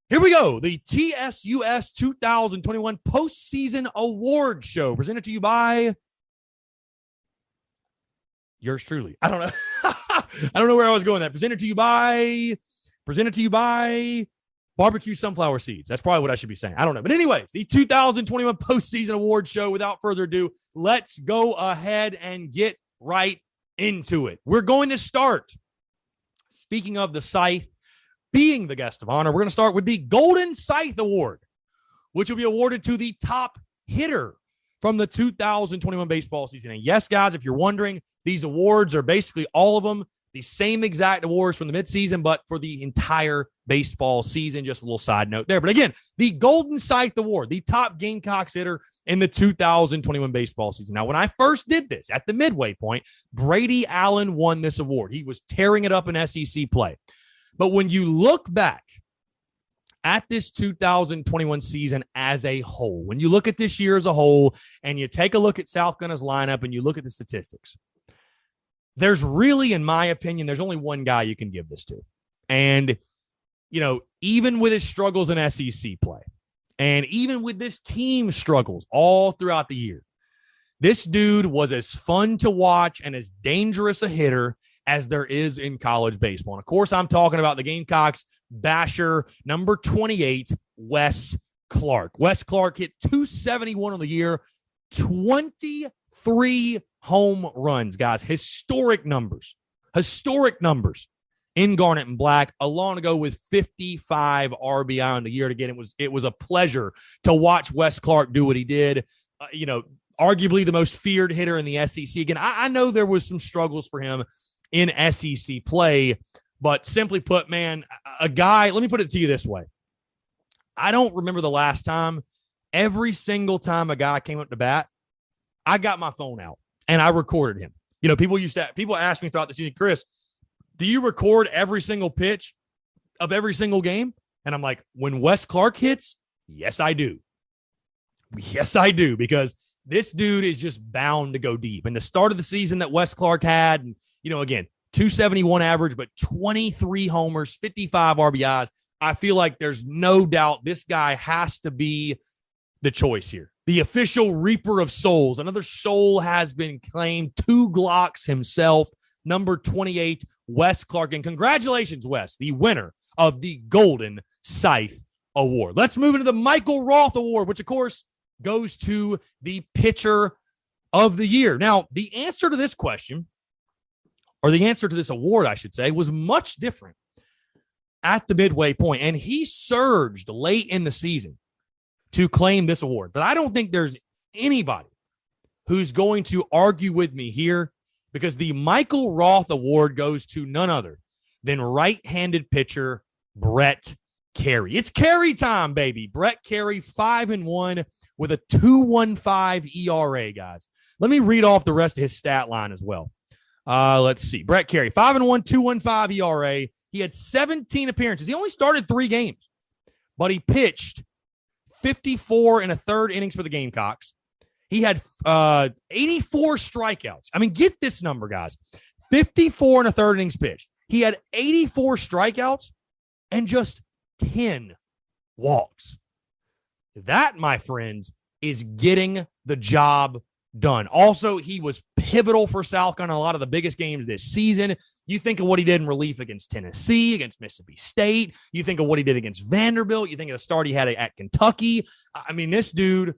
[SPEAKER 1] Here we go. The TSUS 2021 Postseason Awards Show, presented to you by yours truly. I don't know. I don't know where I was going with that. Presented to you by Barbecue Sunflower Seeds. That's probably what I should be saying. I don't know. But anyways, the 2021 Postseason Awards Show, without further ado, let's go ahead and get right into it. We're going to start. Speaking of the Scythe being the guest of honor, we're going to start with the Golden Scythe Award, which will be awarded to the top hitter from the 2021 baseball season. And yes, guys, if you're wondering, these awards are basically all of them the same exact awards from the midseason, but for the entire baseball season. Just a little side note there. But again, the Golden Scythe Award, the top Gamecocks hitter in the 2021 baseball season. Now, when I first did this at the midway point, Brady Allen won this award. He was tearing it up in SEC play. But when you look back at this 2021 season as a whole, when you look at this year as a whole, and you take a look at South Carolina's lineup and you look at the statistics, there's really, in my opinion, there's only one guy you can give this to. And, you know, even with his struggles in SEC play, and even with this team's struggles all throughout the year, this dude was as fun to watch and as dangerous a hitter as there is in college baseball. And of course, I'm talking about the Gamecocks basher, number 28, Wes Clark. Wes Clark hit .271 on the year, 23 home runs, guys. Historic numbers in Garnet and Black, along to go with 55 RBI on the year. And again, it was a pleasure to watch Wes Clark do what he did. Arguably the most feared hitter in the SEC. Again, I know there was some struggles for him in SEC play, but simply put, man, a guy, let me put it to you this way. I don't remember the last time, every single time a guy came up to bat, I got my phone out and I recorded him. You know, people ask me throughout the season, Chris, do you record every single pitch of every single game? And I'm like, when Wes Clark hits, yes, I do. Yes, I do, because this dude is just bound to go deep. And the start of the season that Wes Clark had, and, you know, again, 271 average, but 23 homers, 55 RBIs. I feel like there's no doubt this guy has to be the choice here. The official Reaper of Souls. Another soul has been claimed. 2 Glocks himself, number 28, Wes Clark. And congratulations, Wes, the winner of the Golden Scythe Award. Let's move into the Michael Roth Award, which, of course, goes to the pitcher of the year. Now, the answer to this question, or the answer to this award, I should say, was much different at the midway point, and he surged late in the season to claim this award. But I don't think there's anybody who's going to argue with me here, because the Michael Roth Award goes to none other than right-handed pitcher Brett Carey. It's Carey time, baby. Brett Carey, 5-1 with a 2.15 ERA, guys. Let me read off the rest of his stat line as well. Let's see. Brett Carey, 5-1, 2.15 ERA. He had 17 appearances. He only started 3 games, but he pitched 54 and a third innings for the Gamecocks. He had 84 strikeouts. I mean, get this number, guys. 54 and a third innings pitched. He had 84 strikeouts and just 10 walks. That, my friends, is getting the job done. Also, he was pivotal for South Carolina in a lot of the biggest games this season. You think of what he did in relief against Tennessee, against Mississippi State. You think of what he did against Vanderbilt. You think of the start he had at Kentucky. I mean, this dude,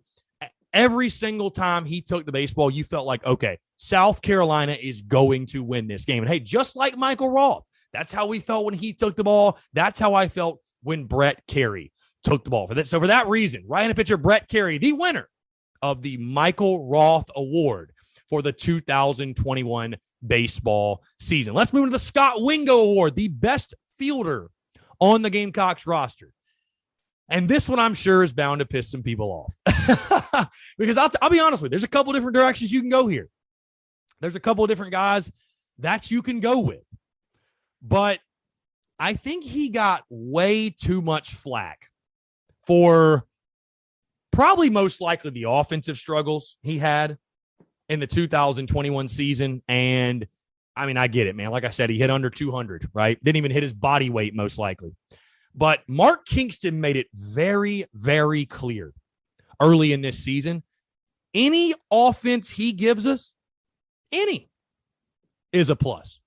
[SPEAKER 1] every single time he took the baseball, you felt like, okay, South Carolina is going to win this game. And hey, just like Michael Roth, that's how we felt when he took the ball. That's how I felt when Brett Carey took the ball. So for that reason, right-handed pitcher Brett Carey, the winner of the Michael Roth Award for the 2021 baseball season. Let's move to the Scott Wingo Award, the best fielder on the Gamecocks roster. And this one, I'm sure, is bound to piss some people off. Because I'll be honest with you, there's a couple different directions you can go here. There's a couple of different guys that you can go with. But I think he got way too much flack for probably most likely the offensive struggles he had in the 2021 season. And, I mean, I get it, man. Like I said, he hit under 200, right? Didn't even hit his body weight, most likely. But Mark Kingston made it very, very clear early in this season, any offense he gives us, any, is a plus.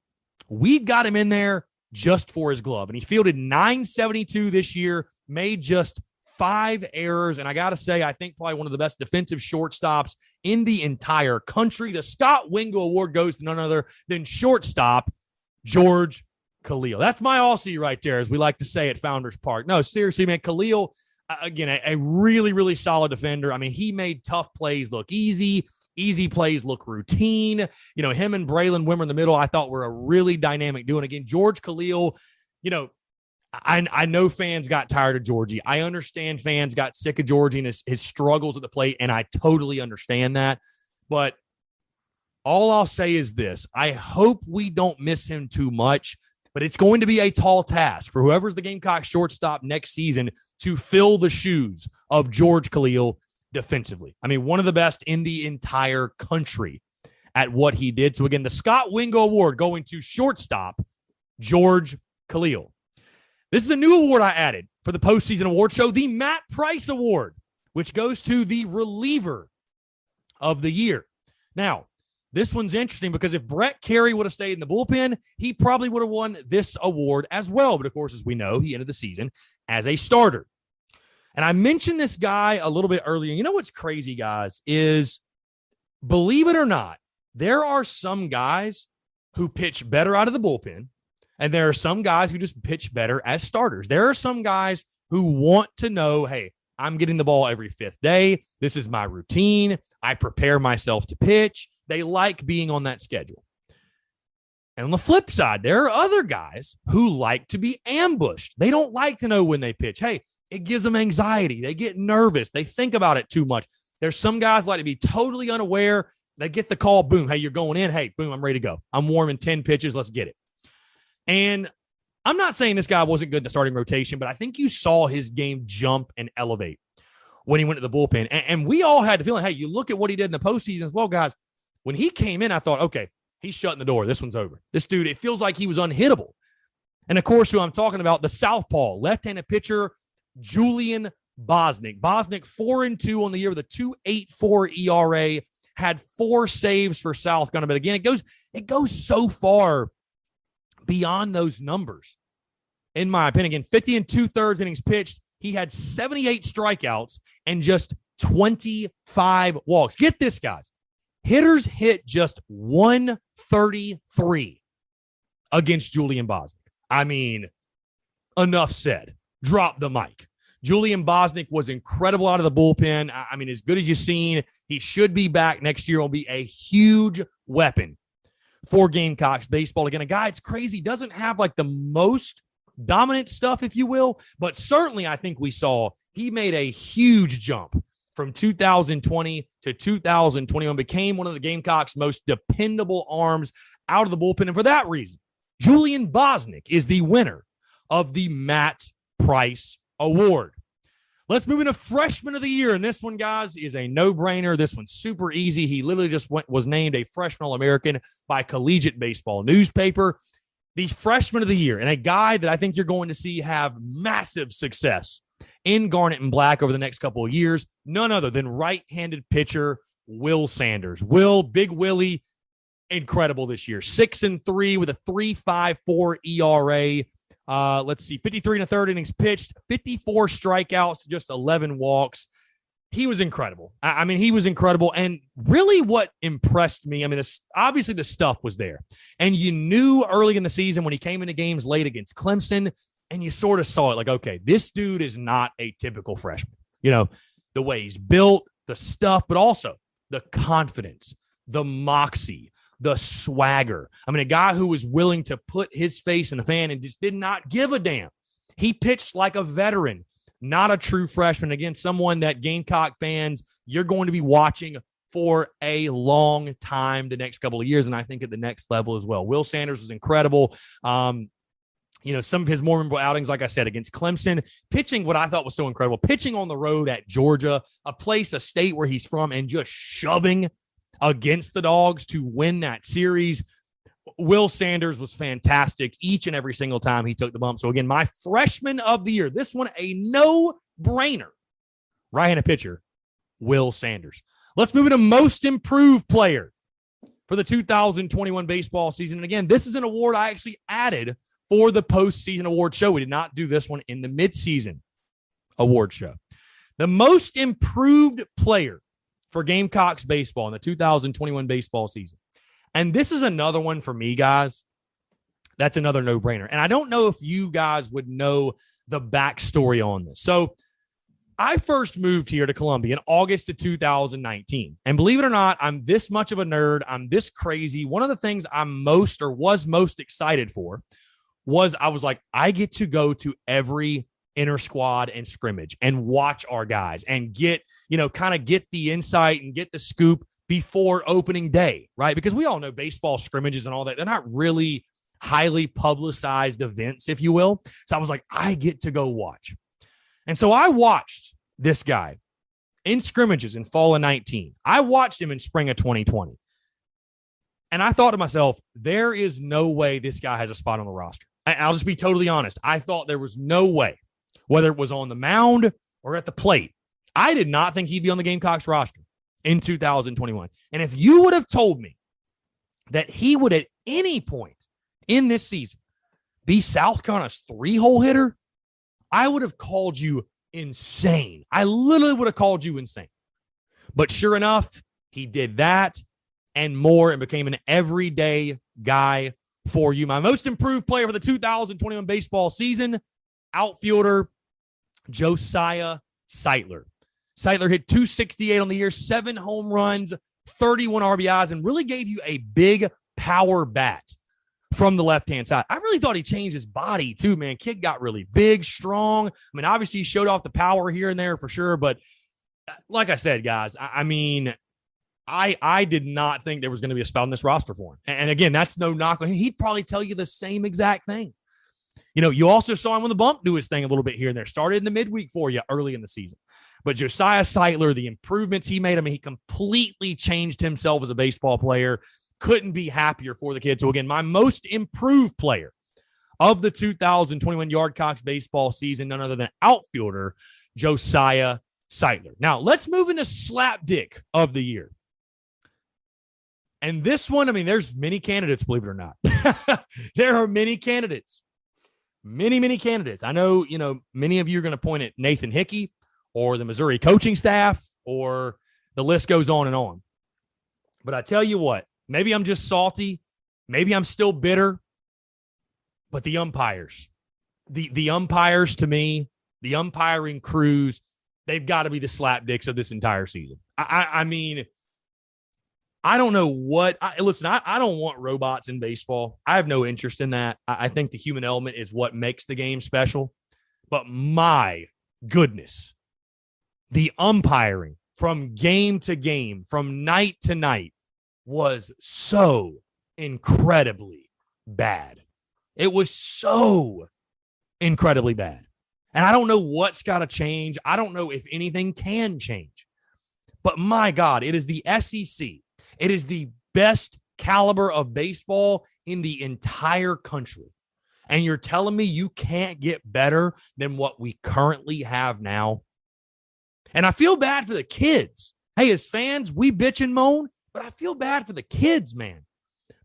[SPEAKER 1] We've got him in there just for his glove. And he fielded 972 this year, made just 5 errors. And I got to say, I think probably one of the best defensive shortstops in the entire country. The Scott Wingo Award goes to none other than shortstop George Khalil. That's my Aussie right there, as we like to say at Founders Park. No, seriously, man, Khalil, again, a really, really solid defender. I mean, he made tough plays look easy plays look routine. You know, him and Braylon Wimmer in the middle, I thought were a really dynamic duo. And again, George Khalil, you know, I know fans got tired of Georgie. I understand fans got sick of Georgie and his struggles at the plate, and I totally understand that. But all I'll say is this. I hope we don't miss him too much, but it's going to be a tall task for whoever's the Gamecock shortstop next season to fill the shoes of George Khalil defensively. I mean, one of the best in the entire country at what he did. So again, the Scott Wingo Award going to shortstop George Khalil. This is a new award I added for the Postseason Awards Show, the Matt Price Award, which goes to the reliever of the year. Now, this one's interesting because if Brett Carey would have stayed in the bullpen, he probably would have won this award as well. But of course, as we know, he ended the season as a starter. And I mentioned this guy a little bit earlier. You know what's crazy, guys, is, believe it or not, there are some guys who pitch better out of the bullpen, and there are some guys who just pitch better as starters. There are some guys who want to know, hey, I'm getting the ball every 5th day. This is my routine. I prepare myself to pitch. They like being on that schedule. And on the flip side, there are other guys who like to be ambushed. They don't like to know when they pitch. Hey, it gives them anxiety. They get nervous. They think about it too much. There's some guys like to be totally unaware. They get the call, boom, hey, you're going in. Hey, boom, I'm ready to go. I'm warm in 10 pitches. Let's get it. And I'm not saying this guy wasn't good in the starting rotation, but I think you saw his game jump and elevate when he went to the bullpen. And we all had the feeling, hey, you look at what he did in the postseason as well, guys. When he came in, I thought, okay, he's shutting the door. This one's over. This dude, it feels like he was unhittable. And, of course, who I'm talking about, the southpaw, left-handed pitcher, Julian Bosnick. Bosnick 4-2 on the year with a 2.84 ERA, had 4 saves for South Carolina. But, again, it goes so far beyond those numbers, in my opinion. Again, 50 2/3 innings pitched. He had 78 strikeouts and just 25 walks. Get this, guys. Hitters hit just 133 against Julian Bosnick. I mean, enough said. Drop the mic. Julian Bosnick was incredible out of the bullpen. I mean, as good as you've seen, he should be back next year. Will be a huge weapon for Gamecocks baseball. Again, a guy, it's crazy, doesn't have like the most dominant stuff, if you will, but certainly I think we saw he made a huge jump from 2020 to 2021, became one of the Gamecocks' most dependable arms out of the bullpen. And for that reason, Julian Bosnick is the winner of the Matt Price Award. Let's move into Freshman of the Year. And this one, guys, is a no-brainer. This one's super easy. He literally just was named a Freshman All-American by Collegiate Baseball newspaper. The Freshman of the Year, and a guy that I think you're going to see have massive success in Garnet and Black over the next couple of years, none other than right-handed pitcher Will Sanders. Big Willie, incredible this year. 6-3 with a 3.54 ERA. Let's see, 53 1/3 innings pitched, 54 strikeouts, just 11 walks. He was incredible. I mean, he was incredible. And really what impressed me, I mean, obviously the stuff was there. And you knew early in the season when he came into games late against Clemson, and you sort of saw it like, okay, this dude is not a typical freshman. You know, the way he's built, the stuff, but also the confidence, the moxie, the swagger. I mean, a guy who was willing to put his face in the fan and just did not give a damn. He pitched like a veteran, not a true freshman. Again, someone that Gamecock fans, you're going to be watching for a long time the next couple of years, and I think at the next level as well. Will Sanders was incredible. You know, some of his more memorable outings, like I said, against Clemson, pitching what I thought was so incredible, pitching on the road at Georgia, a state where he's from, and just shoving against the Dogs to win that series. Will Sanders was fantastic each and every single time he took the bump. So, again, my Freshman of the Year, this one a no-brainer, right-handed pitcher, Will Sanders. Let's move into Most Improved Player for the 2021 baseball season. And, again, this is an award I actually added for the Postseason Awards Show. We did not do this one in the midseason award show. The Most Improved Player for Gamecocks baseball in the 2021 baseball season. And this is another one for me, guys. That's another no-brainer. And I don't know if you guys would know the backstory on this. So I first moved here to Columbia in August of 2019. And believe it or not, I'm this much of a nerd. I'm this crazy. One of the things I'm was most excited for was I was like, I get to go to every inter squad and scrimmage and watch our guys and get, kind of get the insight and get the scoop before opening day, right? Because we all know baseball scrimmages and all that, they're not really highly publicized events, if you will. So I was like, I get to go watch. And so I watched this guy in scrimmages in fall of 19. I watched him in spring of 2020. And I thought to myself, there is no way this guy has a spot on the roster. I'll just be totally honest. I thought there was no way, whether it was on the mound or at the plate. I did not think he'd be on the Gamecocks roster in 2021. And if you would have told me that he would at any point in this season be South Carolina's 3-hole hitter, I would have called you insane. I literally would have called you insane. But sure enough, he did that and more and became an everyday guy for you. My Most Improved Player for the 2021 baseball season, outfielder Josiah Seitler. Seitler hit .268 on the year, 7 home runs, 31 RBIs, and really gave you a big power bat from the left-hand side. I really thought he changed his body too, man. Kid got really big, strong. I mean, obviously he showed off the power here and there for sure, but like I said, guys, I did not think there was going to be a spot on this roster for him. And again, that's no knock on him. He'd probably tell you the same exact thing. You also saw him on the bump do his thing a little bit here and there. Started in the midweek for you early in the season. But Josiah Seitler, the improvements he made, he completely changed himself as a baseball player. Couldn't be happier for the kid. So again, my Most Improved Player of the 2021 Yardcocks baseball season, none other than outfielder Josiah Seitler. Now, let's move into Slapdick of the Year. And this one, there's many candidates, believe it or not. There are many candidates. Many candidates. I know, many of you are going to point at Nathan Hickey or the Missouri coaching staff, or the list goes on and on. But I tell you what, maybe I'm just salty. Maybe I'm still bitter. But the umpires, the umpires, to me, the umpiring crews, they've got to be the slapdicks of this entire season. I mean, I don't know what – listen, I don't want robots in baseball. I have no interest in that. I think the human element is what makes the game special. But my goodness, the umpiring from game to game, from night to night, was so incredibly bad. It was so incredibly bad. And I don't know what's got to change. I don't know if anything can change. But my God, it is the SEC. It is the best caliber of baseball in the entire country. And you're telling me you can't get better than what we currently have now? And I feel bad for the kids. Hey, as fans, we bitch and moan, but I feel bad for the kids, man,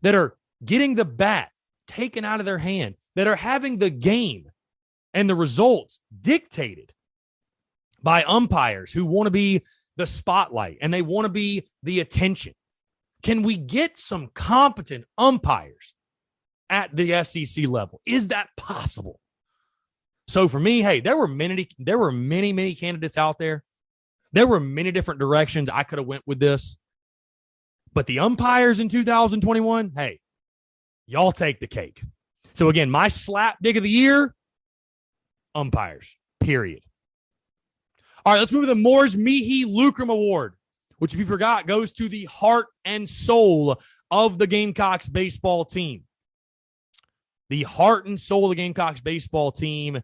[SPEAKER 1] that are getting the bat taken out of their hand, that are having the game and the results dictated by umpires who want to be the spotlight and they want to be the attention. Can we get some competent umpires at the SEC level? Is that possible? So for me, hey, there were many candidates out there. There were many different directions I could have went with this. But the umpires in 2021, hey, y'all take the cake. So again, my slap dig of the year, umpires, period. All right, let's move to the Moore's Mihi Lucrum Award, which, if you forgot, goes to the heart and soul of the Gamecocks baseball team. The heart and soul of the Gamecocks baseball team.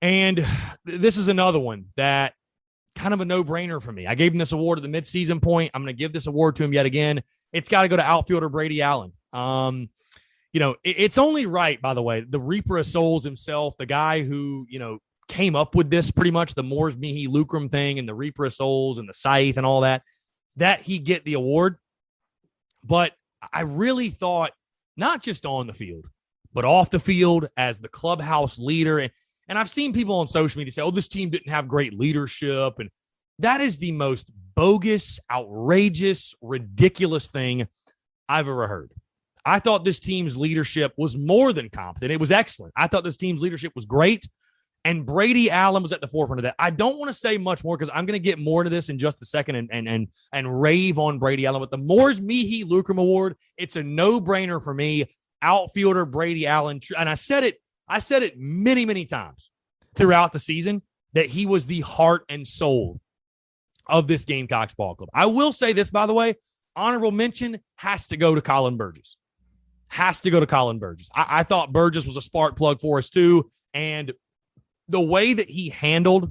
[SPEAKER 1] And this is another one that kind of a no-brainer for me. I gave him this award at the midseason point. I'm going to give this award to him yet again. It's got to go to outfielder Brady Allen. It's only right, by the way, the Reaper of Souls himself, the guy who, came up with this pretty much, the Moore's Mihi Lucrum thing and the Reaper of Souls and the Scythe and all that he get the award. But I really thought, not just on the field, but off the field as the clubhouse leader. And I've seen people on social media say, oh, this team didn't have great leadership. And that is the most bogus, outrageous, ridiculous thing I've ever heard. I thought this team's leadership was more than competent. It was excellent. I thought this team's leadership was great. And Brady Allen was at the forefront of that. I don't want to say much more because I'm going to get more into this in just a second and rave on Brady Allen. But the Moore's Mihi Lucrum Award, it's a no-brainer for me. Outfielder Brady Allen. And I said it many, many times throughout the season that he was the heart and soul of this Gamecocks ball club. I will say this, by the way, honorable mention has to go to Colin Burgess. I thought Burgess was a spark plug for us too. And the way that he handled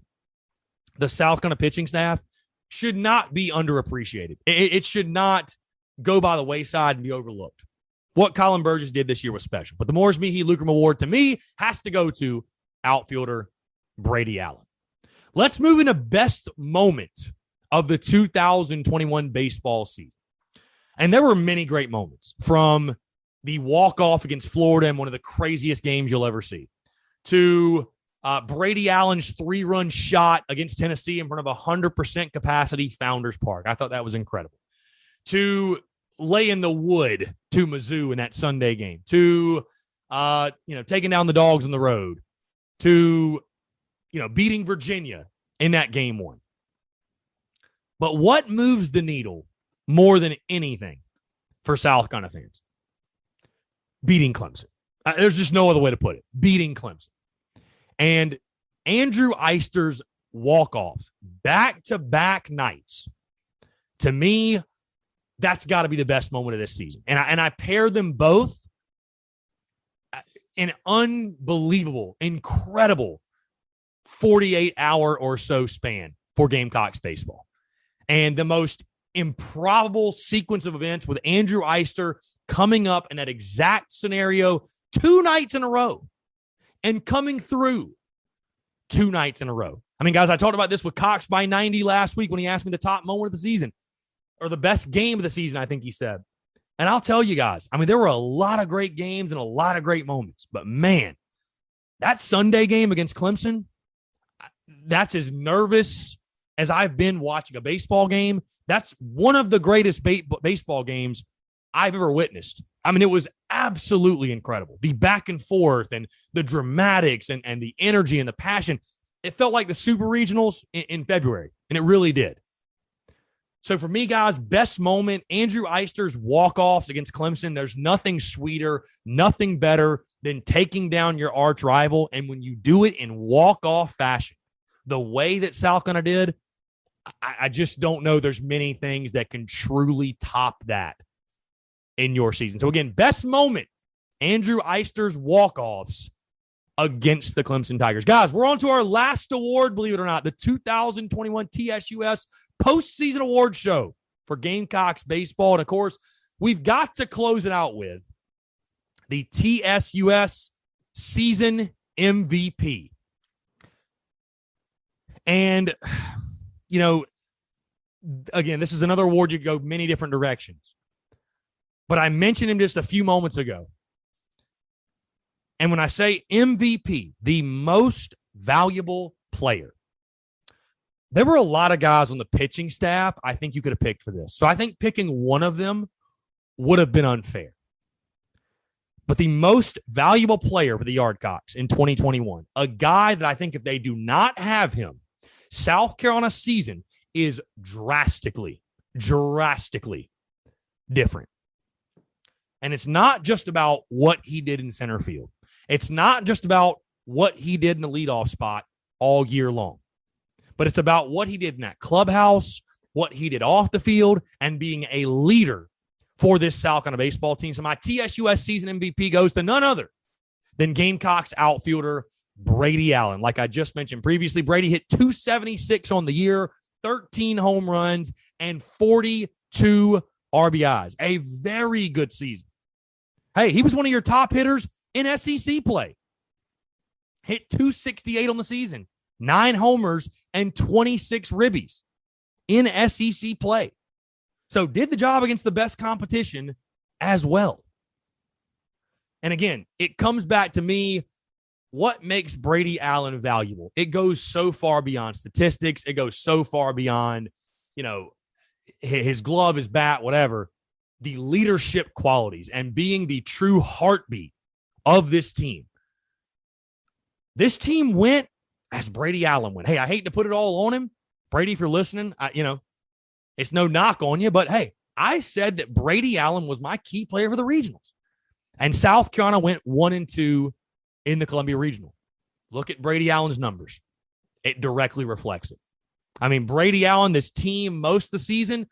[SPEAKER 1] the South Carolina pitching staff should not be underappreciated. It should not go by the wayside and be overlooked. What Colin Burgess did this year was special. But the Moore's Mihi Lucrum Award, to me, has to go to outfielder Brady Allen. Let's move into best moment of the 2021 baseball season. And there were many great moments, from the walk-off against Florida in one of the craziest games you'll ever see, to Brady Allen's 3-run shot against Tennessee in front of 100% capacity Founders Park. I thought that was incredible. To lay in the wood to Mizzou in that Sunday game, to taking down the Dogs on the road, to beating Virginia in that game one. But what moves the needle more than anything for South Carolina fans? Beating Clemson. There's just no other way to put it. Beating Clemson. And Andrew Eister's walk-offs, back-to-back nights, to me, that's got to be the best moment of this season. And I pair them both in unbelievable, incredible 48-hour or so span for Gamecocks baseball. And the most improbable sequence of events with Andrew Eister coming up in that exact scenario 2 nights in a row and coming through 2 nights in a row. I mean, guys, I talked about this with Cox by 90 last week when he asked me the top moment of the season, or the best game of the season, I think he said. And I'll tell you guys, I mean, there were a lot of great games and a lot of great moments. But, man, that Sunday game against Clemson, that's as nervous as I've been watching a baseball game. That's one of the greatest baseball games I've ever witnessed. I mean, it was absolutely incredible. The back and forth and the dramatics and the energy and the passion. It felt like the Super Regionals in February, and it really did. So for me, guys, best moment, Andrew Eister's walk-offs against Clemson. There's nothing sweeter, nothing better than taking down your arch rival. And when you do it in walk-off fashion, the way that South Carolina did, I just don't know there's many things that can truly top that in your season. So again, best moment, Andrew Eister's walk-offs against the Clemson Tigers. Guys, we're on to our last award, believe it or not, the 2021 TSUS Postseason Awards Show for Gamecocks baseball. And, of course, we've got to close it out with the TSUS Season MVP. And, again, this is another award you can go many different directions. But I mentioned him just a few moments ago. And when I say MVP, the most valuable player, there were a lot of guys on the pitching staff I think you could have picked for this. So I think picking one of them would have been unfair. But the most valuable player for the Yardcocks in 2021, a guy that I think if they do not have him, South Carolina's season is drastically different. And it's not just about what he did in center field. It's not just about what he did in the leadoff spot all year long. But it's about what he did in that clubhouse, what he did off the field, and being a leader for this South Carolina baseball team. So my TSUS season MVP goes to none other than Gamecocks outfielder Brady Allen. Like I just mentioned previously, Brady hit .276 on the year, 13 home runs, and 42 RBIs. A very good season. Hey, he was one of your top hitters in SEC play. Hit .268 on the season, 9 homers, and 26 ribbies in SEC play. So did the job against the best competition as well. And again, it comes back to me, what makes Brady Allen valuable? It goes so far beyond statistics. It goes so far beyond, his glove, his bat, whatever. The leadership qualities and being the true heartbeat of this team. This team went as Brady Allen went. Hey, I hate to put it all on him. Brady, if you're listening, it's no knock on you, but hey, I said that Brady Allen was my key player for the regionals. And South Carolina went 1-2 in the Columbia Regional. Look at Brady Allen's numbers. It directly reflects it. I mean, Brady Allen, this team, most of the season,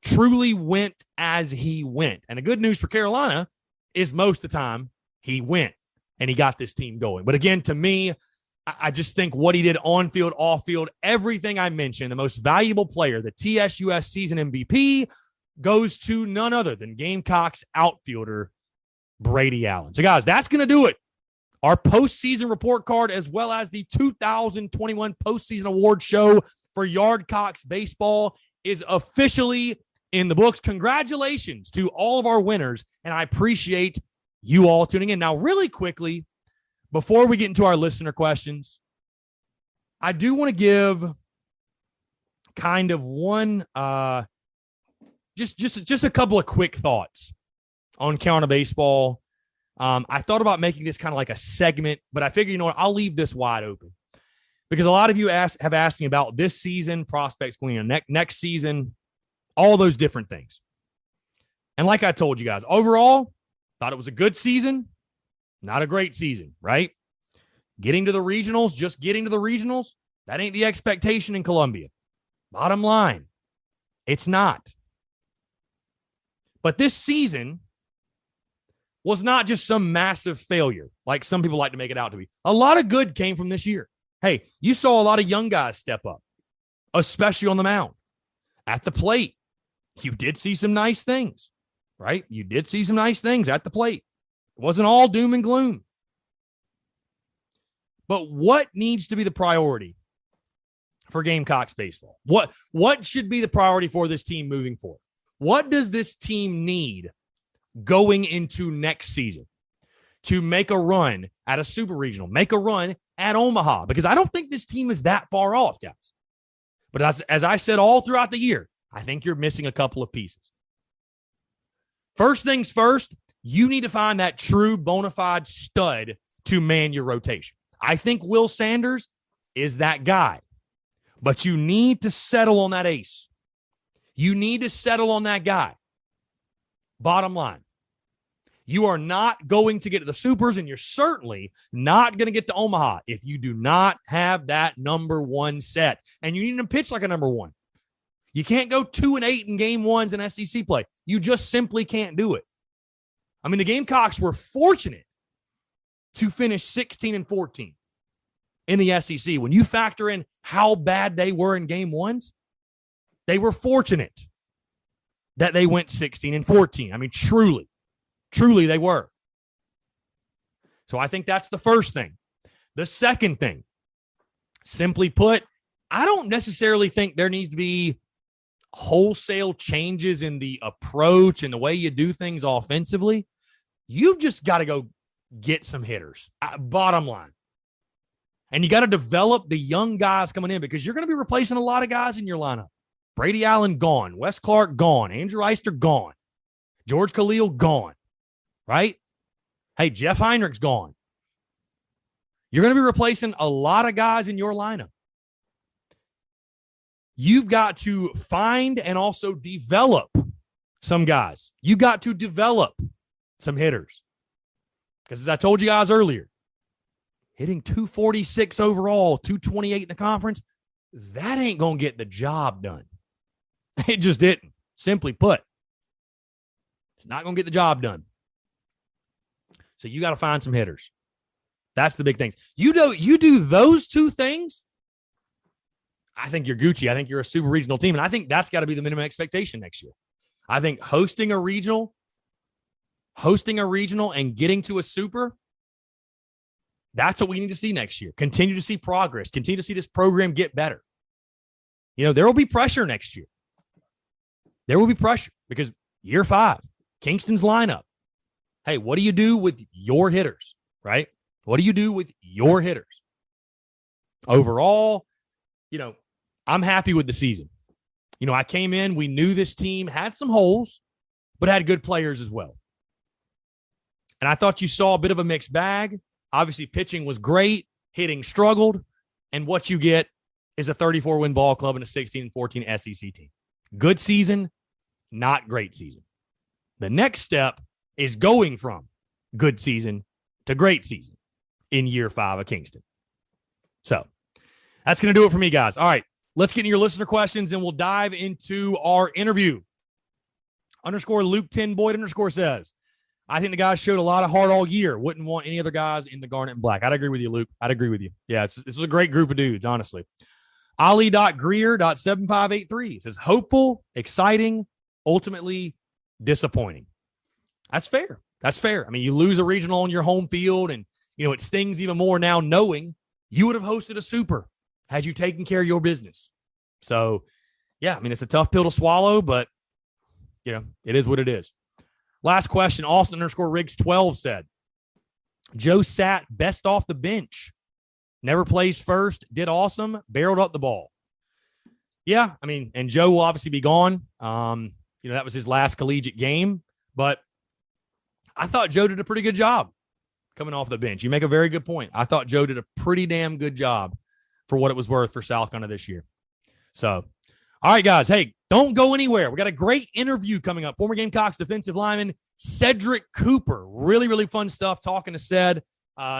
[SPEAKER 1] truly went as he went. And the good news for Carolina is most of the time he went and he got this team going. But again, to me, I just think what he did on field, off field, everything I mentioned, the most valuable player, the TSUS season MVP, goes to none other than Gamecocks outfielder Brady Allen. So, guys, that's going to do it. Our postseason report card, as well as the 2021 Postseason Awards Show for Yardcocks baseball, is officially in the books. Congratulations to all of our winners, and I appreciate you all tuning in. Now, really quickly, before we get into our listener questions, I do want to give kind of one, just a couple of quick thoughts on Carolina baseball. I thought about making this kind of like a segment, but I figured, I'll leave this wide open because a lot of you have asked me about this season, prospects going in next season, all those different things. And like I told you guys, overall, thought it was a good season, not a great season, right? Getting to the regionals, just getting to the regionals, that ain't the expectation in Columbia. Bottom line, it's not. But this season was not just some massive failure like some people like to make it out to be. A lot of good came from this year. Hey, you saw a lot of young guys step up, especially on the mound. At the plate, you did see some nice things, right? You did see some nice things at the plate. It wasn't all doom and gloom. But what needs to be the priority for Gamecocks baseball? What should be the priority for this team moving forward? What does this team need going into next season to make a run at a super regional, make a run at Omaha? Because I don't think this team is that far off, guys. But as I said all throughout the year, I think you're missing a couple of pieces. First things first, You need to find that true bona fide stud to man your rotation. I think Will Sanders is that guy, but you need to settle on that ace. You need to settle on that guy. Bottom line, you are not going to get to the Supers, and you're certainly not going to get to Omaha if you do not have that number one set. And you need to pitch like a number one. You can't go 2-8 in game ones in SEC play. You just simply can't do it. I mean, the Gamecocks were fortunate to finish 16-14 in the SEC. When you factor in how bad they were in game ones, they were fortunate that they went 16-14. I mean, truly they were. So I think that's the first thing. The second thing, simply put, I don't necessarily think there needs to be wholesale changes in the approach and the way you do things offensively. You've just got to go get some hitters, bottom line. And you got to develop the young guys coming in, because you're going to be replacing a lot of guys in your lineup. Brady Allen gone. Wes Clark gone. Andrew Eister gone. George Khalil gone. Right? Hey, Jeff Heinrich's gone. You're going to be replacing a lot of guys in your lineup. You've got to find and also develop some guys. You got to develop some hitters. Because as I told you guys earlier, hitting 246 overall, 228 in the conference, that ain't going to get the job done. It just didn't. Simply put, it's not going to get the job done. So you got to find some hitters. That's the big things. You do those two things, I think you're Gucci. I think you're a super regional team, and I think that's got to be the minimum expectation next year. I think hosting a regional and getting to a super, that's what we need to see next year. Continue to see progress. Continue to see this program get better. You know, there will be pressure next year. There will be pressure because year 5, Kingston's lineup. Hey, what do you do with your hitters, right? What do you do with your hitters? Overall, you know, I'm happy with the season. You know, I came in, we knew this team had some holes, but had good players as well. And I thought you saw a bit of a mixed bag. Obviously, pitching was great. Hitting struggled. And what you get is a 34-win ball club and a 16-14 SEC team. Good season, not great season. The next step is going from good season to great season in year 5 of Kingston. So that's going to do it for me, guys. All right, let's get into your listener questions, and we'll dive into our interview. _Luke 10 Boyd _ says, I think the guys showed a lot of heart all year. Wouldn't want any other guys in the garnet and black. I'd agree with you, Luke. I'd agree with you. Yeah, this was a great group of dudes, honestly. Ali.Greer.7583 says, hopeful, exciting, ultimately disappointing. That's fair. That's fair. I mean, you lose a regional on your home field, and, you know, it stings even more now knowing you would have hosted a super had you taken care of your business. So, yeah, I mean, it's a tough pill to swallow, but, you know, it is what it is. Last question, Austin _Riggs12 said, Joe Sat best off the bench. Never plays first, did awesome, barreled up the ball. Yeah, I mean, and Joe will obviously be gone. You know, that was his last collegiate game, but I thought Joe did a pretty good job coming off the bench. You make a very good point. I thought Joe did a pretty damn good job for what it was worth for South Carolina this year. So, all right, guys. Hey, don't go anywhere. We got a great interview coming up. Former Gamecocks defensive lineman Cedrick Cooper. Really, really fun stuff talking to Ced.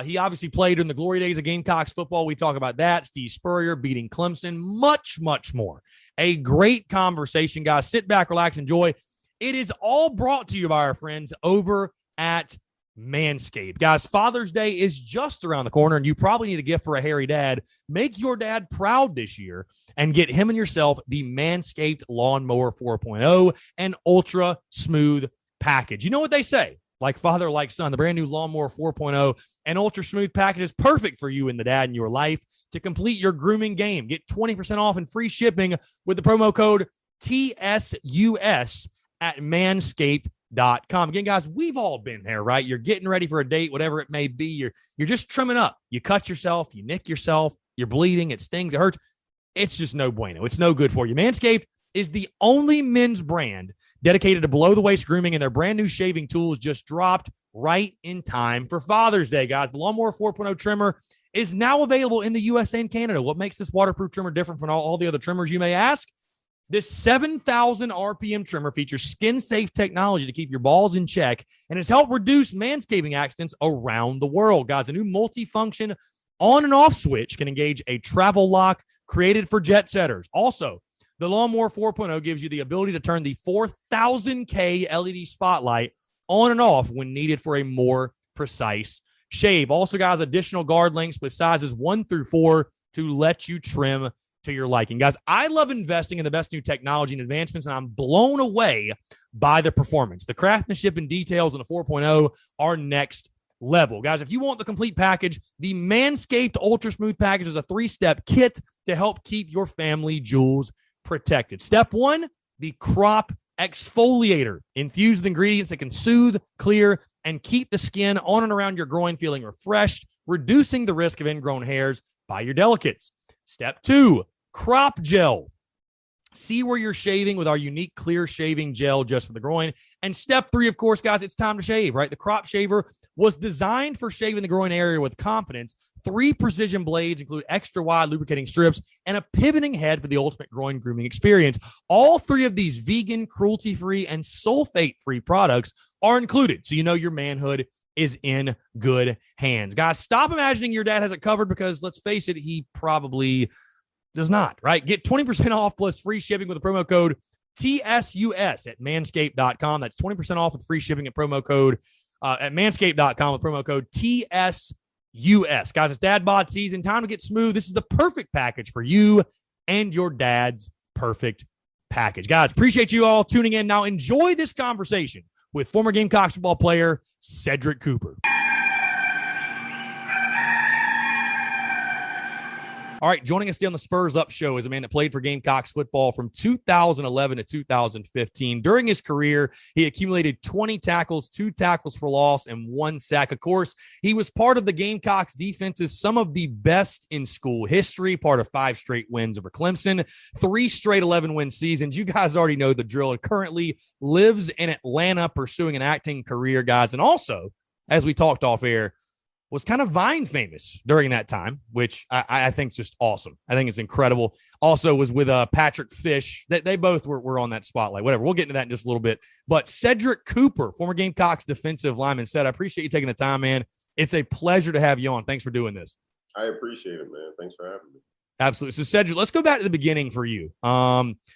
[SPEAKER 1] He obviously played in the glory days of Gamecocks football. We talk about that. Steve Spurrier beating Clemson. Much, much more. A great conversation, guys. Sit back, relax, enjoy. It is all brought to you by our friends over at Manscaped. Guys, Father's Day is just around the corner, and you probably need a gift for a hairy dad. Make your dad proud this year and get him and yourself the Manscaped Lawnmower 4.0 and Ultra Smooth package. You know what they say? Like father, like son. The brand new Lawnmower 4.0 and Ultra Smooth package is perfect for you and the dad in your life to complete your grooming game. Get 20% off and free shipping with the promo code TSUS at manscaped.com. Again, guys, we've all been there, right? You're getting ready for a date, whatever it may be. You're just trimming up. You cut yourself, you nick yourself, you're bleeding, it stings, it hurts. It's just no bueno. It's no good for you. Manscaped is the only men's brand dedicated to below-the-waist grooming, and their brand new shaving tools just dropped right in time for Father's Day, guys. The Lawnmower 4.0 trimmer is now available in the USA and Canada. What makes this waterproof trimmer different from all the other trimmers, you may ask? This 7,000 RPM trimmer features skin-safe technology to keep your balls in check and has helped reduce manscaping accidents around the world. Guys, a new multi-function on and off switch can engage a travel lock created for jet setters. Also, the Lawnmower 4.0 gives you the ability to turn the 4,000K LED spotlight on and off when needed for a more precise shave. Also, guys, additional guard lengths with sizes 1 through 4 to let you trim to your liking. Guys, I love investing in the best new technology and advancements, and I'm blown away by the performance. The craftsmanship and details in the 4.0 are next level. Guys, if you want the complete package, the Manscaped Ultra Smooth Package is a 3-step kit to help keep your family jewels protected. Step 1, the Crop Exfoliator. Infused with ingredients that can soothe, clear, and keep the skin on and around your groin feeling refreshed, reducing the risk of ingrown hairs by your delicates. Step 2, Crop Gel. See where you're shaving with our unique clear shaving gel just for the groin. And step 3, of course, guys, it's time to shave, right? The Crop Shaver was designed for shaving the groin area with confidence. 3 precision blades include extra wide lubricating strips and a pivoting head for the ultimate groin grooming experience. All 3 of these vegan, cruelty-free, and sulfate-free products are included, so you know your manhood is in good hands. Guys, stop imagining your dad has it covered, because let's face it, he probably does not, right? Get 20% off plus free shipping with the promo code TSUS at manscaped.com. That's 20% off with free shipping at promo code at manscaped.com with promo code TSUS. Guys, it's dad bod season. Time to get smooth. This is the perfect package for you and your dad's perfect package. Guys, appreciate you all tuning in. Now enjoy this conversation with former Gamecocks football player Cedrick Cooper. All right, joining us today on the Spurs Up Show is a man that played for Gamecocks football from 2011 to 2015. During his career, he accumulated 20 tackles, 2 tackles for loss, and 1 sack. Of course, he was part of the Gamecocks defenses, some of the best in school history, part of 5 straight wins over Clemson, 3 straight 11-win seasons. You guys already know the drill. He currently lives in Atlanta pursuing an acting career, guys. And also, as we talked off air, was kind of Vine famous during that time, which I think is just awesome. I think it's incredible. Also was with Patrick Fish. They both were on that spotlight. Whatever. We'll get into that in just a little bit. But Cedrick Cooper, former Gamecocks defensive lineman, said, I appreciate you taking the time, man. It's a pleasure to have you on. Thanks for doing this.
[SPEAKER 2] I appreciate it, man. Thanks for having me.
[SPEAKER 1] Absolutely. So, Cedrick, let's go back to the beginning for you.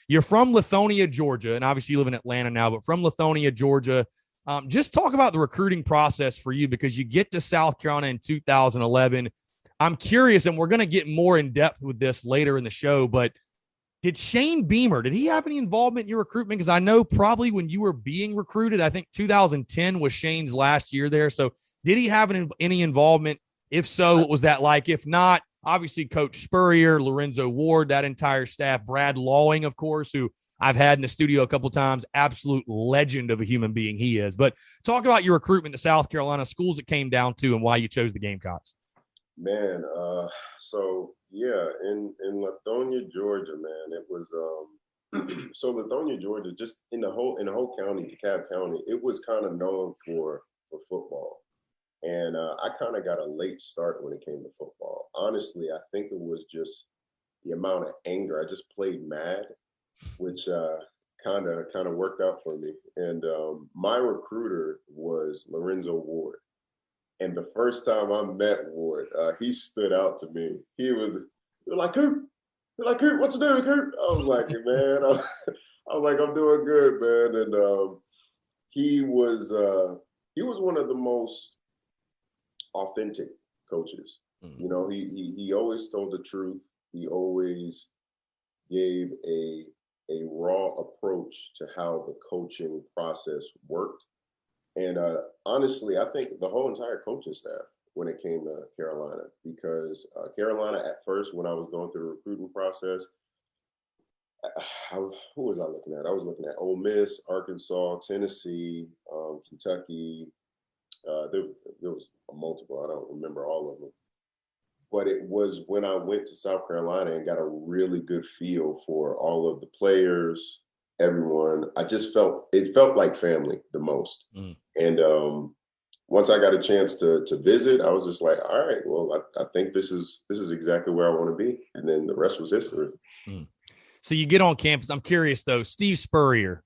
[SPEAKER 1] You're from Lithonia, Georgia, and obviously you live in Atlanta now, but from Lithonia, Georgia. Just talk about the recruiting process for you, because you get to South Carolina in 2011. I'm curious, and we're going to get more in depth with this later in the show, but did Shane Beamer, did he have any involvement in your recruitment? Because I know probably when you were being recruited, I think 2010 was Shane's last year there. So did he have any involvement? If so, what was that like? If not, obviously Coach Spurrier, Lorenzo Ward, that entire staff, Brad Lawing, of course, who I've had in the studio a couple of times, absolute legend of a human being he is. But talk about your recruitment to South Carolina, schools it came down to, and why you chose the Gamecocks.
[SPEAKER 2] Man, so yeah, in Lithonia, Georgia, man, it was so Lithonia, Georgia, just in the whole county, DeKalb County, it was kind of known for football. And I kind of got a late start when it came to football. Honestly, I think it was just the amount of anger. I just played mad, which kind of worked out for me. And my recruiter was Lorenzo Ward. And the first time I met Ward, he stood out to me. He was like, Coop, what you doing, Coop? I was like, man, I was like, I'm doing good, man. And he was one of the most authentic coaches. Mm-hmm. You know, he always told the truth. He always gave a raw approach to how the coaching process worked. And honestly, I think the whole entire coaching staff when it came to Carolina, because Carolina at first, when I was going through the recruiting process, who was I looking at? I was looking at Ole Miss, Arkansas, Tennessee, Kentucky. There was multiple. I don't remember all of them. But it was when I went to South Carolina and got a really good feel for all of the players, everyone. It felt like family the most. And once I got a chance to visit, I was just like, all right, well, I think this is exactly where I want to be. And then the rest was history.
[SPEAKER 1] So you get on campus. I'm curious though, Steve Spurrier,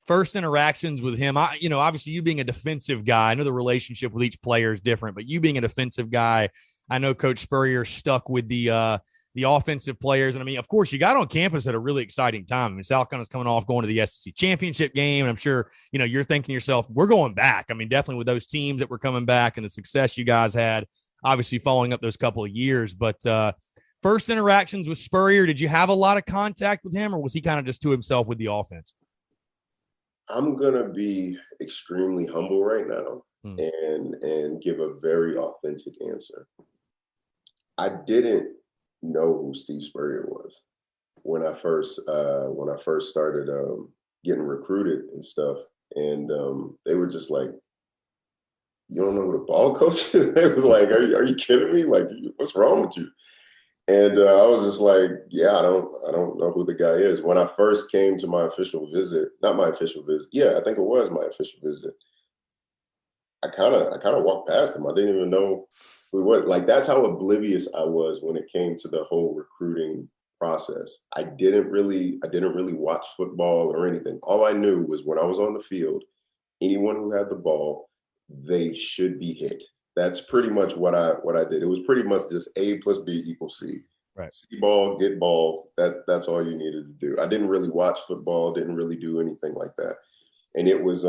[SPEAKER 1] first interactions with him. Obviously you being a defensive guy, I know the relationship with each player is different, but you being a defensive guy, I know Coach Spurrier stuck with the offensive players. And I mean, of course, you got on campus at a really exciting time. I mean, South Carolina's coming off going to the SEC championship game. And I'm sure, you're thinking to yourself, we're going back. I mean, definitely with those teams that were coming back and the success you guys had, obviously following up those couple of years. But first interactions with Spurrier, did you have a lot of contact with him, or was he kind of just to himself with the offense?
[SPEAKER 2] I'm going to be extremely humble right now and give a very authentic answer. I didn't know who Steve Spurrier was when I first started getting recruited and stuff, and they were just like, "You don't know who the ball coach is?" They was like, "Are you kidding me? Like, what's wrong with you?" And I was just like, "Yeah, I don't know who the guy is." When I first came to my official visit, not my official visit, yeah, I think it was my official visit. I kind of walked past him. I didn't even know who he was. Like, that's how oblivious I was when it came to the whole recruiting process. I didn't really watch football or anything. All I knew was when I was on the field, anyone who had the ball, they should be hit. That's pretty much what I did. It was pretty much just A plus B equals C.
[SPEAKER 1] Right.
[SPEAKER 2] See ball, get ball. That's all you needed to do. I didn't really watch football. Didn't really do anything like that. And it was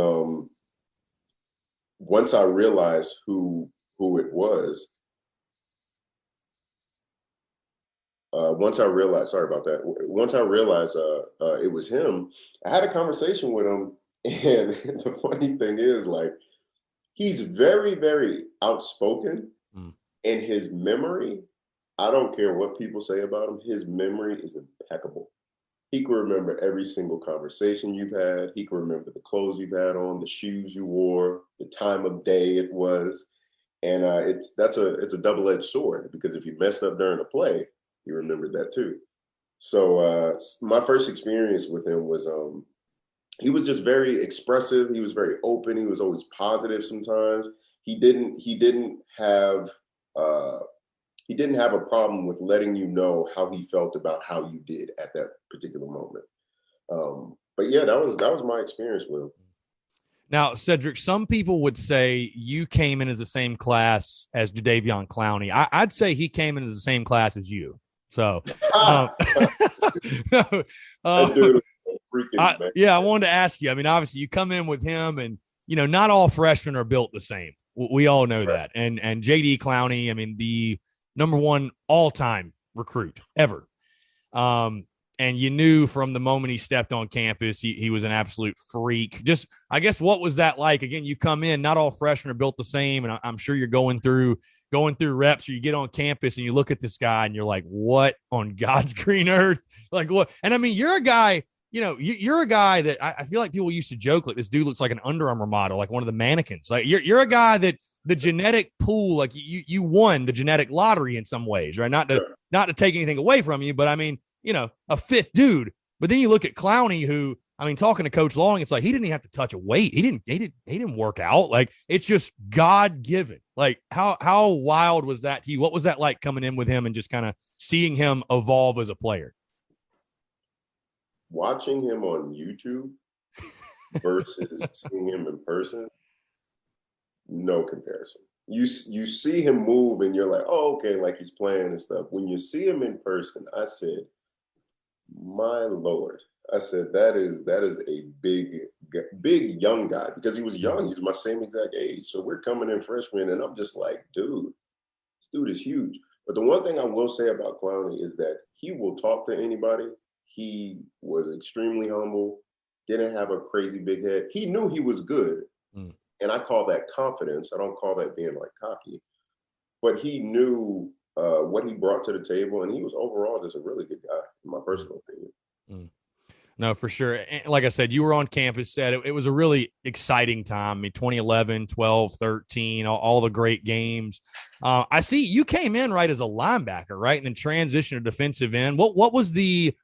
[SPEAKER 2] once I realized who it was. Once I realized it was him, I had a conversation with him, and the funny thing is, like, he's very, very outspoken, and his memory, I don't care what people say about him, his memory is impeccable. He can remember every single conversation you've had. He can remember the clothes you've had on, the shoes you wore, the time of day it was. And it's a double-edged sword, because if you messed up during a play, you remembered that too. So my first experience with him was he was just very expressive. He was very open. He was always positive sometimes. He didn't have a problem with letting you know how he felt about how you did at that particular moment. But yeah, that was my experience with him.
[SPEAKER 1] Now, Cedrick, some people would say you came in as the same class as Jadeveon Clowney. I'd say he came in as the same class as you. So, I wanted to ask you. I mean, obviously, you come in with him, and not all freshmen are built the same. We all know that. And JD Clowney, I mean, the number one all-time recruit ever. And you knew from the moment he stepped on campus, he was an absolute freak. Just, I guess, what was that like? Again, you come in, not all freshmen are built the same, and I'm sure you're going through reps, or you get on campus and you look at this guy and you're like, what on God's green earth? Like, what? And I mean, you're a guy, you're a guy that I feel like people used to joke, like, this dude looks like an Under Armour model, like one of the mannequins. Like, you're a guy that the genetic pool, like you won the genetic lottery in some ways, right? Not to take anything away from you, but I mean, a fit dude. But then you look at Clowney, who, I mean, talking to Coach Long, it's like he didn't even have to touch a weight. He didn't work out. Like, it's just God-given. Like, how wild was that to you? What was that like coming in with him and just kind of seeing him evolve as a player?
[SPEAKER 2] Watching him on YouTube versus seeing him in person, no comparison. You see him move and you're like, oh, okay, like he's playing and stuff. When you see him in person, I said, my Lord. I said, that is a big young guy, because he was young. He was my same exact age. So we're coming in freshmen, and I'm just like, dude, this dude is huge. But the one thing I will say about Clowney is that he will talk to anybody. He was extremely humble, didn't have a crazy big head. He knew he was good. And I call that confidence. I don't call that being like cocky. But he knew what he brought to the table, and he was overall just a really good guy, in my personal opinion.
[SPEAKER 1] No, for sure. And like I said, you were on campus, said it was a really exciting time. I mean, 2011, 12, 13, all the great games. I see you came in right as a linebacker, right? And then transitioned to defensive end. What was the,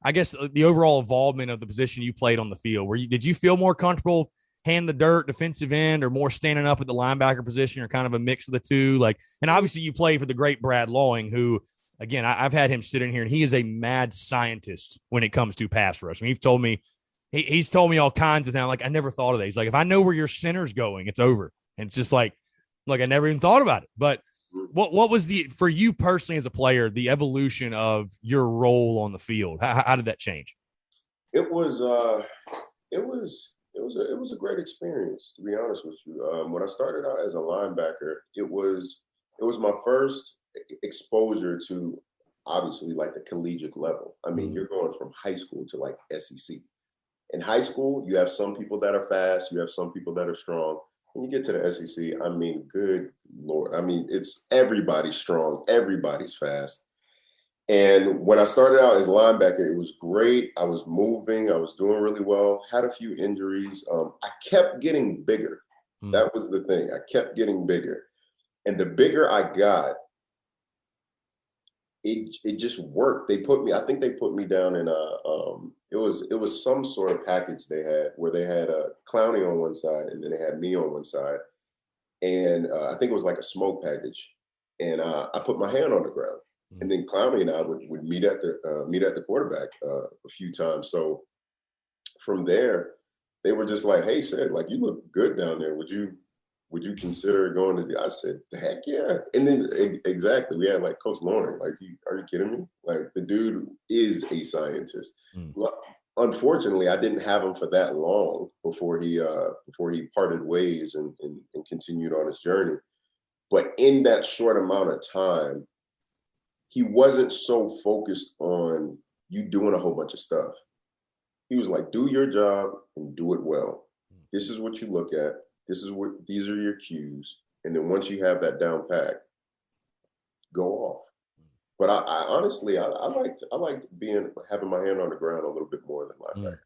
[SPEAKER 1] I guess the overall involvement of the position you played on the field. Did you feel more comfortable hand the dirt, defensive end, or more standing up at the linebacker position, or kind of a mix of the two? Like, and obviously you played for the great Brad Lawing, who, again, I've had him sit in here, and he is a mad scientist when it comes to pass rush. I mean, he's told me all kinds of things. Like, I never thought of that. He's like, if I know where your center's going, it's over. And it's just like I never even thought about it. But what was for you personally as a player, the evolution of your role on the field? How did that change?
[SPEAKER 2] It was a great experience, to be honest with you. When I started out as a linebacker, it was my first exposure to, obviously, like the collegiate level. I mean, you're going from high school to like SEC. In high school, you have some people that are fast, you have some people that are strong. When you get to the SEC, I mean, good Lord. I mean, it's everybody's strong, everybody's fast. And when I started out as a linebacker, it was great. I was moving, I was doing really well, had a few injuries. I kept getting bigger. That was the thing. I kept getting bigger. And the bigger I got, it just worked. I think they put me down in it was some sort of package they had where they had Clowney on one side and then they had me on one side. And I think it was like a smoke package. And I put my hand on the ground. And then Clowney and I would meet at the quarterback a few times. So from there, they were just like, "Hey, Sid, like, you look good down there. Would you consider going to?" I said, "Heck yeah!" And then exactly, we had like Coach Lauren. Like, are you kidding me? Like, the dude is a scientist. Unfortunately, I didn't have him for that long before he parted ways and continued on his journey. But in that short amount of time, he wasn't so focused on you doing a whole bunch of stuff. He was like, do your job and do it well. This is what you look at. These are your cues. And then once you have that down pat, go off. But I honestly, I liked having my hand on the ground a little bit more than linebacker.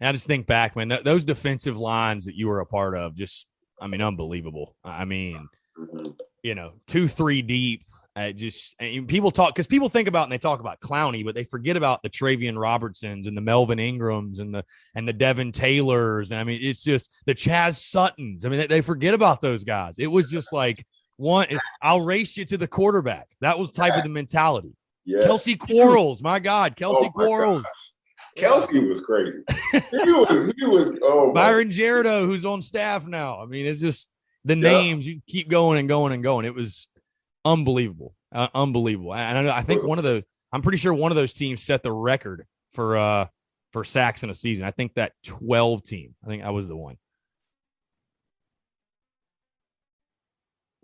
[SPEAKER 1] And I just think back, man, those defensive lines that you were a part of, just, I mean, unbelievable. I mean, 2-3 deep. People think about, and they talk about Clowney, but they forget about the Travian Robertsons and the Melvin Ingrams and the Devin Taylors. And I mean, it's just the Chaz Suttons. I mean, they forget about those guys. It was just like, I'll race you to the quarterback. That was type of the mentality. Yes. Kelsey Quarles, my God, Kelsey Quarles.
[SPEAKER 2] Kelsey was crazy. He was. Oh,
[SPEAKER 1] Byron Gerardo, who's on staff now. I mean, it's just the names. You keep going and going and going. It was unbelievable, unbelievable. And I think I'm pretty sure one of those teams set the record for sacks in a season. I think that 12 team. I think I was the one.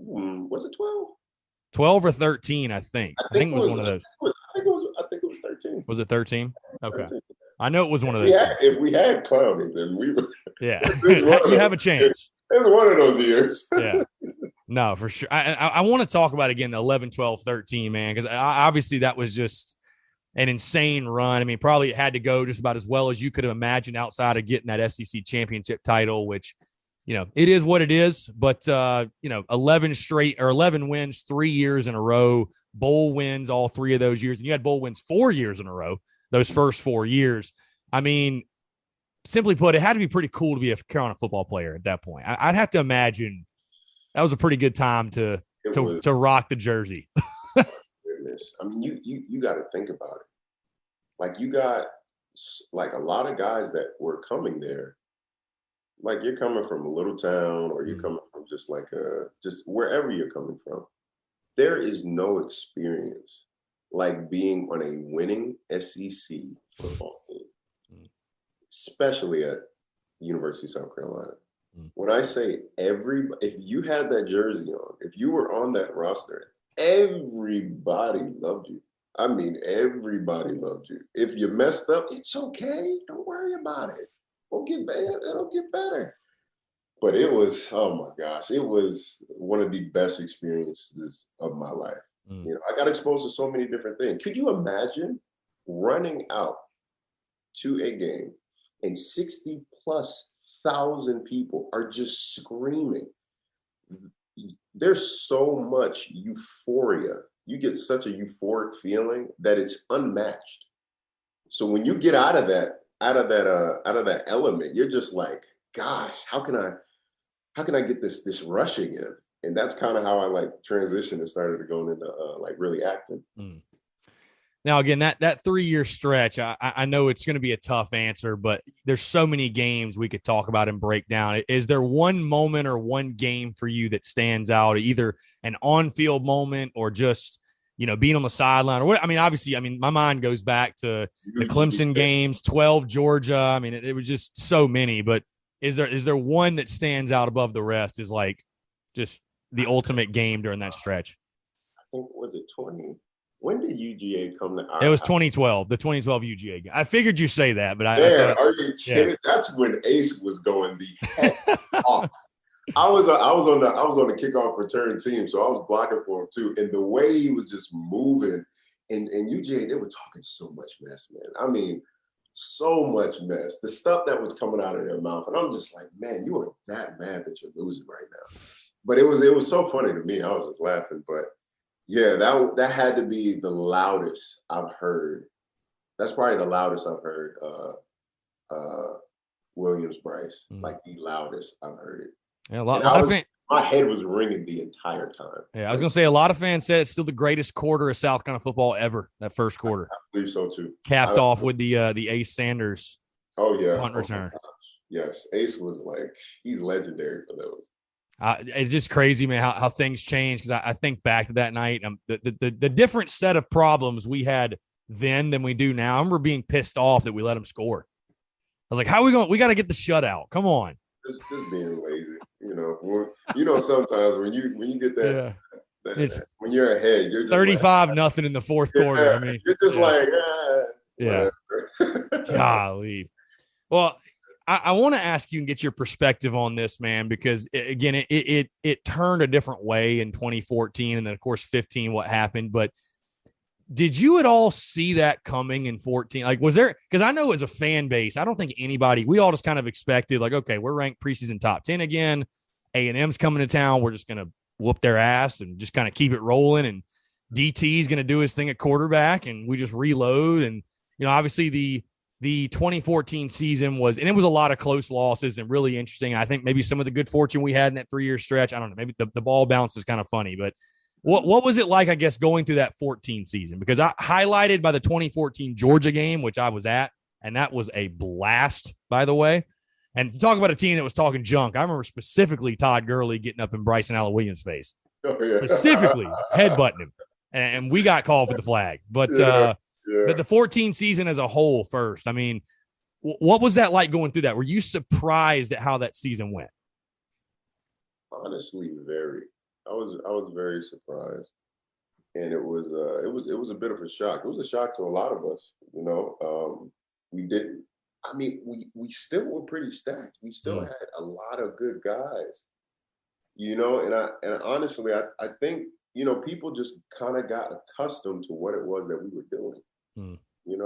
[SPEAKER 2] Was it 12?
[SPEAKER 1] 12 or 13, I think. I think it was one of those.
[SPEAKER 2] I think it was 13.
[SPEAKER 1] Was it 13? Okay. 13. I know it was one of those.
[SPEAKER 2] If we had Clowney, then we would.
[SPEAKER 1] Yeah. You have a chance.
[SPEAKER 2] It was one of those years.
[SPEAKER 1] Yeah. No, for sure. I want to talk about, again, the 11, 12, 13, man, because obviously that was just an insane run. I mean, probably it had to go just about as well as you could have imagined outside of getting that SEC championship title, which, it is what it is. But, 11 wins 3 years in a row, bowl wins all 3 of those years. And you had bowl wins 4 years in a row, those first 4 years. I mean, simply put, it had to be pretty cool to be a Carolina football player at that point. I'd have to imagine that was a pretty good time to rock the jersey.
[SPEAKER 2] Goodness. I mean, you got to think about it. Like, you got like a lot of guys that were coming there. Like, you're coming from a little town, or you're coming from just wherever you're coming from. There is no experience like being on a winning SEC football team, especially at University of South Carolina. When I say if you had that jersey on, if you were on that roster, everybody loved you. I mean, everybody loved you. If you messed up, it's okay. Don't worry about it. It'll get better. But it was, oh my gosh, it was one of the best experiences of my life. I got exposed to so many different things. Could you imagine running out to a game and 60,000+ people are just screaming? There's so much euphoria. You get such a euphoric feeling that it's unmatched. So when you get out of that element, you're just like, gosh, how can I get this rush again? And that's kind of how I like transitioned and started going into like really acting.
[SPEAKER 1] Now, again, that 3-year stretch, I know it's going to be a tough answer, but there's so many games we could talk about and break down. Is there one moment or one game for you that stands out, either an on-field moment or just, being on the sideline? Or what? I mean, obviously, my mind goes back to the Clemson games, 12 Georgia. I mean, it was just so many. But is there one that stands out above the rest? Is like just the ultimate game during that stretch?
[SPEAKER 2] I think, was it 20? When did UGA come to our
[SPEAKER 1] It was
[SPEAKER 2] house?
[SPEAKER 1] 2012, the 2012 UGA game. I figured you say that, but I thought,
[SPEAKER 2] are you kidding? Yeah. That's when Ace was going the heck off. I was on the kickoff return team, so I was blocking for him too. And the way he was just moving, and UGA, they were talking so much mess, man. I mean, so much mess. The stuff that was coming out of their mouth, and I'm just like, man, you are that mad that you're losing right now. But it was so funny to me. I was just laughing, but. Yeah, that had to be the loudest I've heard. That's probably the loudest I've heard Williams-Brice, like the loudest I've heard it.
[SPEAKER 1] Yeah,
[SPEAKER 2] my head was ringing the entire time.
[SPEAKER 1] Yeah, I was going to say a lot of fans said it's still the greatest quarter of South Carolina football ever, that first quarter.
[SPEAKER 2] I believe so, too.
[SPEAKER 1] Capped off with the Ace Sanders punt return.
[SPEAKER 2] Yes, Ace was like, he's legendary for those.
[SPEAKER 1] It's just crazy, man, how things change. Because I think back to that night, the different set of problems we had then than we do now. I remember being pissed off that we let them score. I was like, how are we going? We got to get the shutout. Come on.
[SPEAKER 2] Just being lazy, sometimes when you get that, when you're ahead, you're just
[SPEAKER 1] 35-0 in the fourth quarter. I mean,
[SPEAKER 2] you're just
[SPEAKER 1] golly. Well, I want to ask you and get your perspective on this, man, because again, it turned a different way in 2014, and then of course 15, what happened. But did you at all see that coming in 14? Like, was there? Because I know as a fan base, I don't think anybody. We all just kind of expected, like, okay, we're ranked preseason top 10 again. A&M's coming to town. We're just gonna whoop their ass and just kind of keep it rolling. And DT's gonna do his thing at quarterback, and we just reload. And obviously the 2014 season was, and it was a lot of close losses and really interesting. I think maybe some of the good fortune we had in that 3-year stretch, I don't know, maybe the ball bounce is kind of funny, but what was it like, I guess, going through that 14 season? Because I highlighted by the 2014 Georgia game, which I was at, and that was a blast, by the way. And to talk about a team that was talking junk, I remember specifically Todd Gurley getting up in Bryson Allen Williams' face, specifically headbutting him, and we got called for the flag. But the 14 season as a whole first, I mean, what was that like going through that? Were you surprised at how that season went?
[SPEAKER 2] Honestly, very. I was very surprised, and it was a bit of a shock. It was a shock to a lot of us. We didn't. I mean, we still were pretty stacked. We still had a lot of good guys. And honestly, I think people just kind of got accustomed to what it was that we were doing. We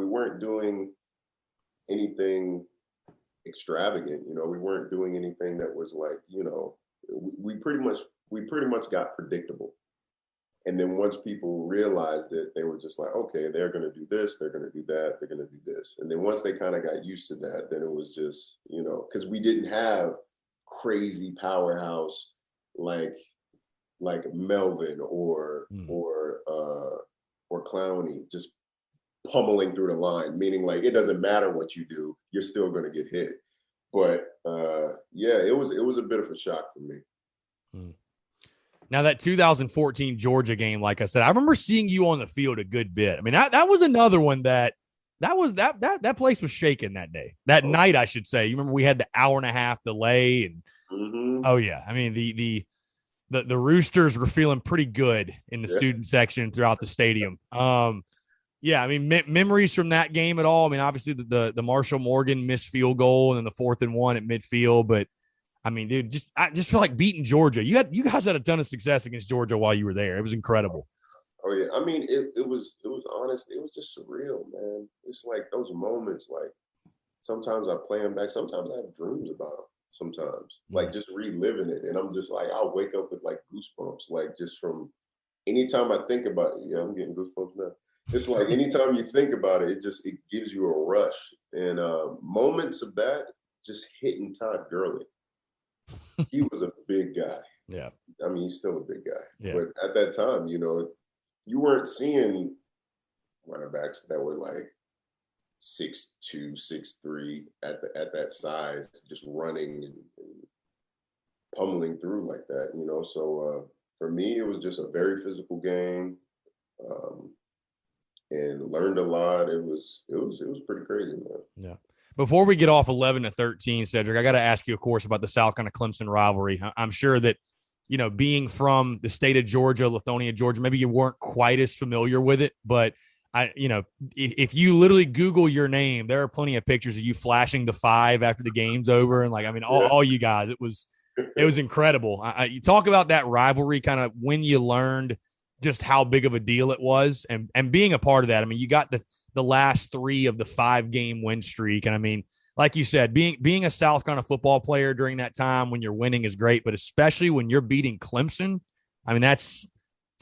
[SPEAKER 2] weren't doing anything extravagant. We weren't doing anything that was like, we pretty much got predictable. And then once people realized it, they were just like, okay, they're going to do this, they're going to do that, they're going to do this. And then once they kind of got used to that, then it was just, because we didn't have crazy powerhouse like Melvin or Clowney just pummeling through the line, meaning like it doesn't matter what you do, you're still going to get hit. But it was a bit of a shock for me.
[SPEAKER 1] Now that 2014 Georgia game, like I said, I remember seeing you on the field a good bit. I mean, that was another one that place was shaking that day, that night, I should say. You remember we had the 1.5-hour delay, and oh yeah, I mean the Roosters were feeling pretty good in the student section throughout the stadium. Yeah, I mean, memories from that game at all? I mean, obviously the Marshall Morgan missed field goal and then the 4th and 1 at midfield, but I mean, dude, I just feel like beating Georgia. You guys had a ton of success against Georgia while you were there. It was incredible.
[SPEAKER 2] Oh yeah, I mean, it was honestly, it was just surreal, man. It's like those moments. Like sometimes I play them back. Sometimes I have dreams about them. Sometimes, like just reliving it, and I'm just like, I'll wake up with like goosebumps, like just from anytime I think about it, yeah, I'm getting goosebumps now. It's like anytime you think about it, it gives you a rush. And moments of that just hitting Todd Gurley. He was a big guy.
[SPEAKER 1] Yeah.
[SPEAKER 2] I mean, he's still a big guy.
[SPEAKER 1] Yeah.
[SPEAKER 2] But at that time, you weren't seeing running backs that were like 6'2", 6'3" at that size, just running and pummeling through like that, So for me, it was just a very physical game. And learned a lot. It was pretty crazy, man.
[SPEAKER 1] Yeah. Before we get off 11-13, Cedrick, I got to ask you, of course, about the South Carolina Clemson rivalry. I'm sure that, being from the state of Georgia, Lithonia, Georgia, maybe you weren't quite as familiar with it, but if you literally Google your name, there are plenty of pictures of you flashing the 5 after the game's over, and all you guys, it was incredible. You talk about that rivalry, kind of when you learned just how big of a deal it was, and being a part of that. I mean, you got the last 3 of the 5-game win streak, and like you said, being a South Carolina football player during that time when you're winning is great, but especially when you're beating Clemson, that's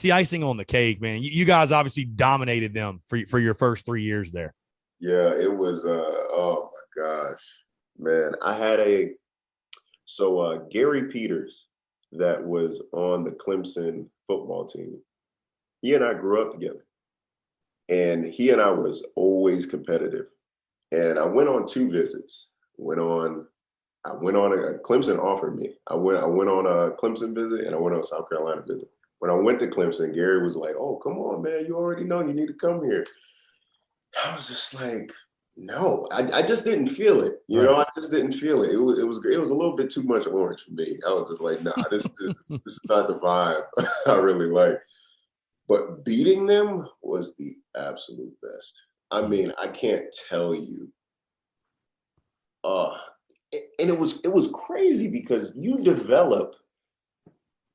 [SPEAKER 1] the icing on the cake, man. You guys obviously dominated them for your first 3 years there.
[SPEAKER 2] Yeah, it was. Oh my gosh, man! I had Gary Peters, that was on the Clemson football team. He and I grew up together, and he and I was always competitive. And I went on 2 visits. I went on Clemson offered me. I went on a Clemson visit, and I went on a South Carolina visit. When I went to Clemson, Gary was like, "Oh, come on, man! You already know you need to come here." I was just like, "No, I just didn't feel it. I just didn't feel it. It was a little bit too much orange for me. I was just like, nah, this is not the vibe I really like." But beating them was the absolute best. I mean, I can't tell you. And it was crazy because you develop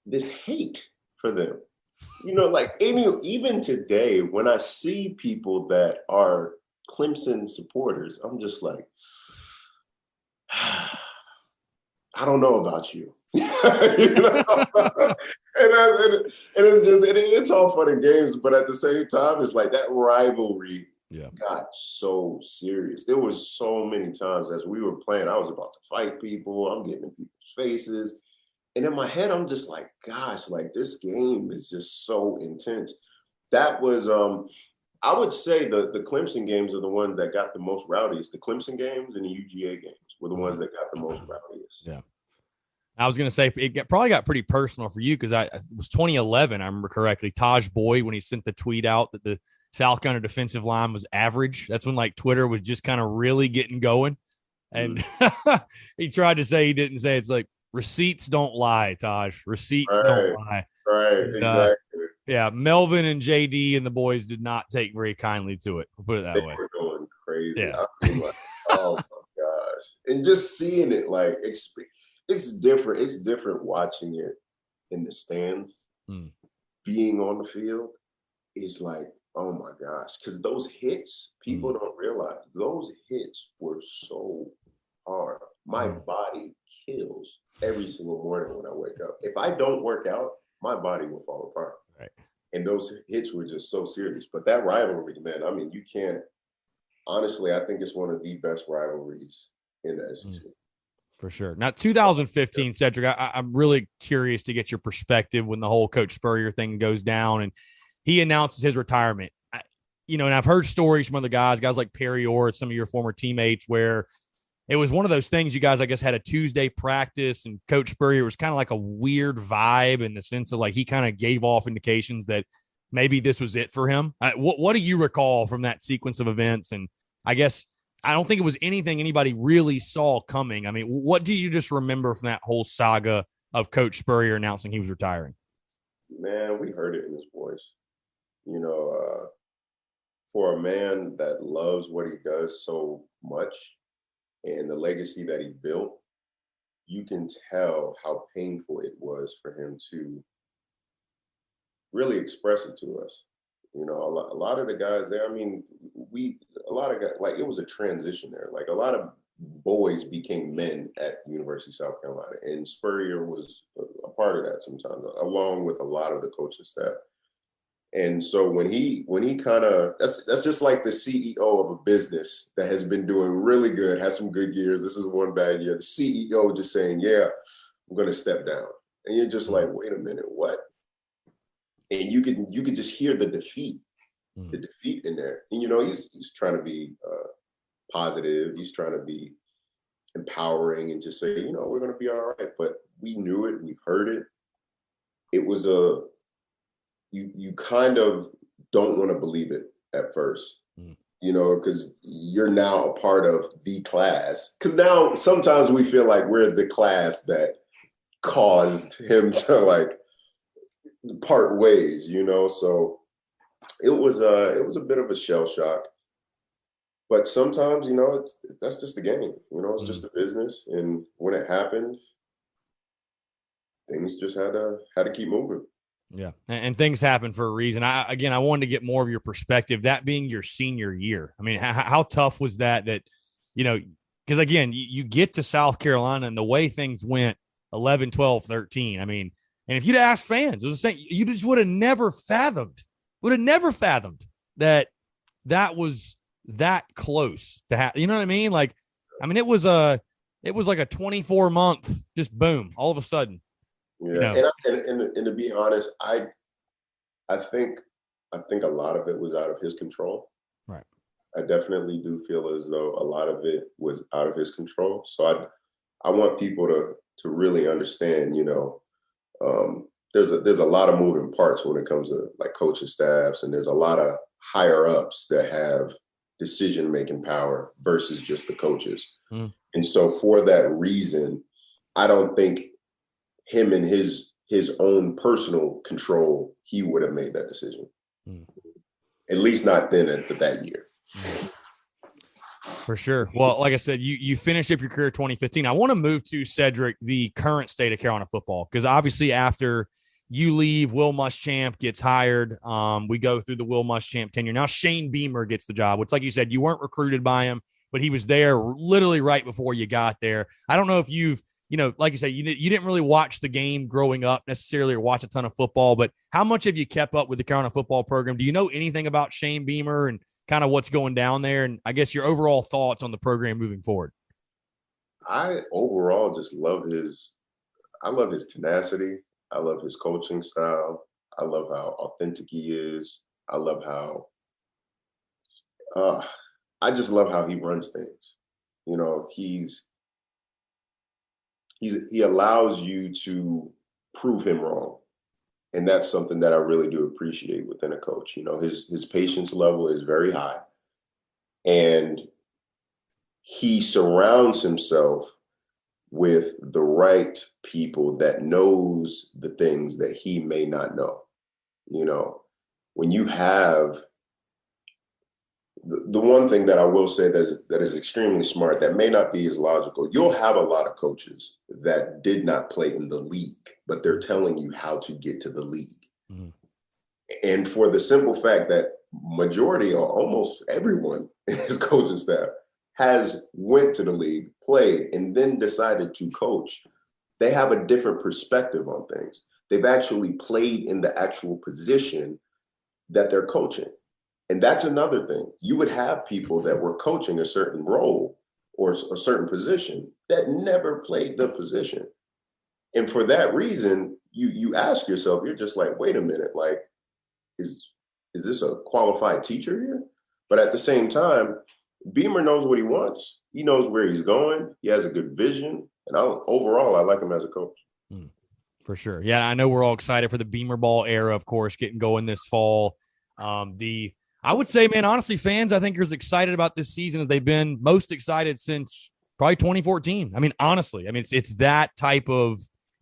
[SPEAKER 2] this hate for them. Even today, when I see people that are Clemson supporters, I'm just like, I don't know about you. And it's all fun and games, but at the same time, it's like that rivalry got so serious. There was so many times as we were playing, I was about to fight people. I'm getting in people's faces. And in my head, I'm just like, gosh, like this game is just so intense. That was, I would say the Clemson games are the ones that got the most rowdiest. The Clemson games and the UGA games were the ones that got the most rowdiest.
[SPEAKER 1] Yeah. I was going to say probably got pretty personal for you because it was 2011, I remember correctly. Taj Boyd, when he sent the tweet out that the South Carolina defensive line was average. That's when Twitter was just kind of really getting going. And he tried to say he didn't say it's like receipts don't lie, Taj. Receipts don't lie.
[SPEAKER 2] Right,
[SPEAKER 1] and,
[SPEAKER 2] exactly.
[SPEAKER 1] Yeah, Melvin and JD and the boys did not take very kindly to it. We'll put it that way.
[SPEAKER 2] They were going crazy.
[SPEAKER 1] Yeah.
[SPEAKER 2] I was like, oh my gosh. And just seeing it, it's different. It's different watching it in the stands. Being on the field is like, oh my gosh. Because those hits, people don't realize, those hits were so hard. My body kills every single morning when I wake up. If I don't work out, my body will fall apart.
[SPEAKER 1] Right.
[SPEAKER 2] And those hits were just so serious. But that rivalry, man, I mean, you can't, honestly, I think it's one of the best rivalries in the SEC.
[SPEAKER 1] For sure. Now, 2015, Cedrick, I'm really curious to get your perspective when the whole Coach Spurrier thing goes down and he announces his retirement. And I've heard stories from other guys like Perry Orr, some of your former teammates, where it was one of those things you guys, I guess, had a Tuesday practice and Coach Spurrier was kind of like a weird vibe in the sense of he kind of gave off indications that maybe this was it for him. What do you recall from that sequence of events? And I guess I don't think it was anything anybody really saw coming. I mean, what do you just remember from that whole saga of Coach Spurrier announcing he was retiring?
[SPEAKER 2] Man, we heard it in his voice. For a man that loves what he does so much and the legacy that he built, you can tell how painful it was for him to really express it to us. A lot of the guys there, I mean, a lot of guys, it was a transition there. A lot of boys became men at University of South Carolina, and Spurrier was a part of that sometimes, along with a lot of the coaching staff. And so when he kind of, that's just like the CEO of a business that has been doing really good, has some good years. This is one bad year. The CEO just saying, yeah, I'm going to step down. And you're just like, wait a minute, what? And you could just hear the defeat in there. And, he's trying to be positive. He's trying to be empowering and just say, we're going to be all right. But we knew it. We heard it. It was you kind of don't want to believe it at first, because you're now a part of the class. Because now sometimes we feel like we're the class that caused him to like part ways, So it was a bit of a shell shock. But sometimes, that's just the game. It's just a business, and when it happened, things just had to keep moving.
[SPEAKER 1] Yeah, and things happen for a reason. I wanted to get more of your perspective, that being your senior year. I mean, how tough was that, because, again, you get to South Carolina and the way things went, 11, 12, 13. I mean, and if you'd asked fans, it was the same. You just would have never fathomed that was that close to have. You know what I mean? Like, I mean, it was like a 24-month, just boom, all of a sudden.
[SPEAKER 2] Yeah, and to be honest, I think a lot of it was out of his control.
[SPEAKER 1] Right.
[SPEAKER 2] I definitely do feel as though a lot of it was out of his control. So I want people to really understand, there's a lot of moving parts when it comes to like coaching staffs, and there's a lot of higher ups that have decision-making power versus just the coaches. And so for that reason, I don't think him and his own personal control, he would have made that decision. At least not then at that year.
[SPEAKER 1] For sure. Well, like I said, you finished up your career 2015. I want to move to Cedrick, the current state of Carolina football, because obviously after you leave, Will Muschamp gets hired. We go through the Will Muschamp tenure. Now Shane Beamer gets the job, which, like you said, you weren't recruited by him, but he was there literally right before you got there. I don't know if you've, like you said, you didn't really watch the game growing up necessarily or watch a ton of football, but how much have you kept up with the Carolina football program? Do you know anything about Shane Beamer and kind of what's going down there? And I guess your overall thoughts on the program moving forward.
[SPEAKER 2] I overall just love his tenacity. I love his coaching style. I love how authentic he is. I love how, I just love how he runs things. He allows you to prove him wrong. And that's something that I really do appreciate within a coach. His patience level is very high. And he surrounds himself with the right people that knows the things that he may not know. When you have the one thing that I will say that is extremely smart, that may not be as logical, you'll have a lot of coaches that did not play in the league, but they're telling you how to get to the league. And for the simple fact that majority or almost everyone in his coaching staff has went to the league, played, and then decided to coach, they have a different perspective on things. They've actually played in the actual position that they're coaching. And that's another thing. You would have people that were coaching a certain role or a certain position that never played the position. And for that reason, you ask yourself, you're just like, wait a minute, like, is this a qualified teacher here? But at the same time, Beamer knows what he wants. He knows where he's going. He has a good vision. And overall, I like him as a coach.
[SPEAKER 1] For sure. Yeah, I know we're all excited for the Beamer ball era, of course, getting going this fall. I would say, man, honestly, fans, I think are as excited about this season as they've been most excited since probably 2014. I mean, honestly, it's that type of,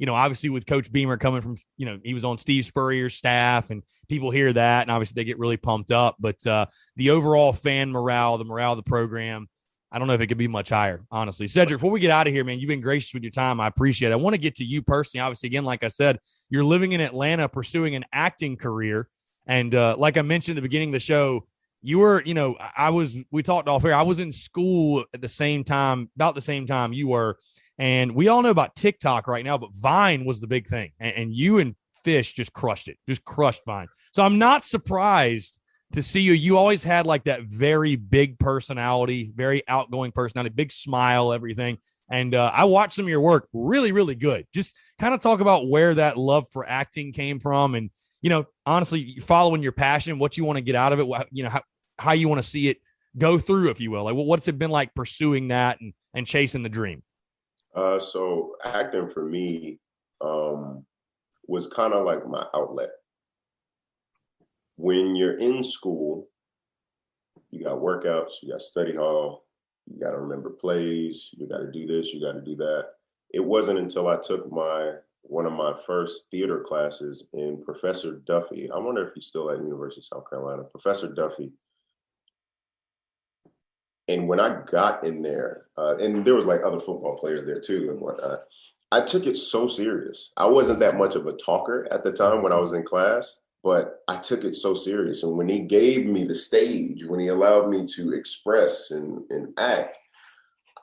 [SPEAKER 1] obviously with Coach Beamer coming from, he was on Steve Spurrier's staff and people hear that and obviously they get really pumped up. But the overall fan morale, the morale of the program, I don't know if it could be much higher, honestly. Cedrick, before we get out of here, man, you've been gracious with your time. I appreciate it. I want to get to you personally. Obviously, again, like I said, you're living in Atlanta pursuing an acting career. And like I mentioned at the beginning of the show, you were, we talked off here. I was in school at the same time, about the same time you were. And we all know about TikTok right now, but Vine was the big thing. And you and Fish just crushed it, just crushed Vine. So I'm not surprised to see you. You always had like that very big personality, very outgoing personality, big smile, everything. And I watched some of your work, really, really good. Just kind of talk about where that love for acting came from, and honestly, following your passion, what you want to get out of it, how you want to see it go through, if you will. Like, what's it been like pursuing that and chasing the dream?
[SPEAKER 2] So acting for me was kind of like my outlet. When you're in school, you got workouts, you got study hall, you got to remember plays, you got to do this, you got to do that. It wasn't until I took one of my first theater classes in Professor Duffy. I wonder if he's still at University of South Carolina, Professor Duffy. And when I got in there, and there was like other football players there too and whatnot, I took it so serious. I wasn't that much of a talker at the time when I was in class, but I took it so serious. And when he gave me the stage, when he allowed me to express and act,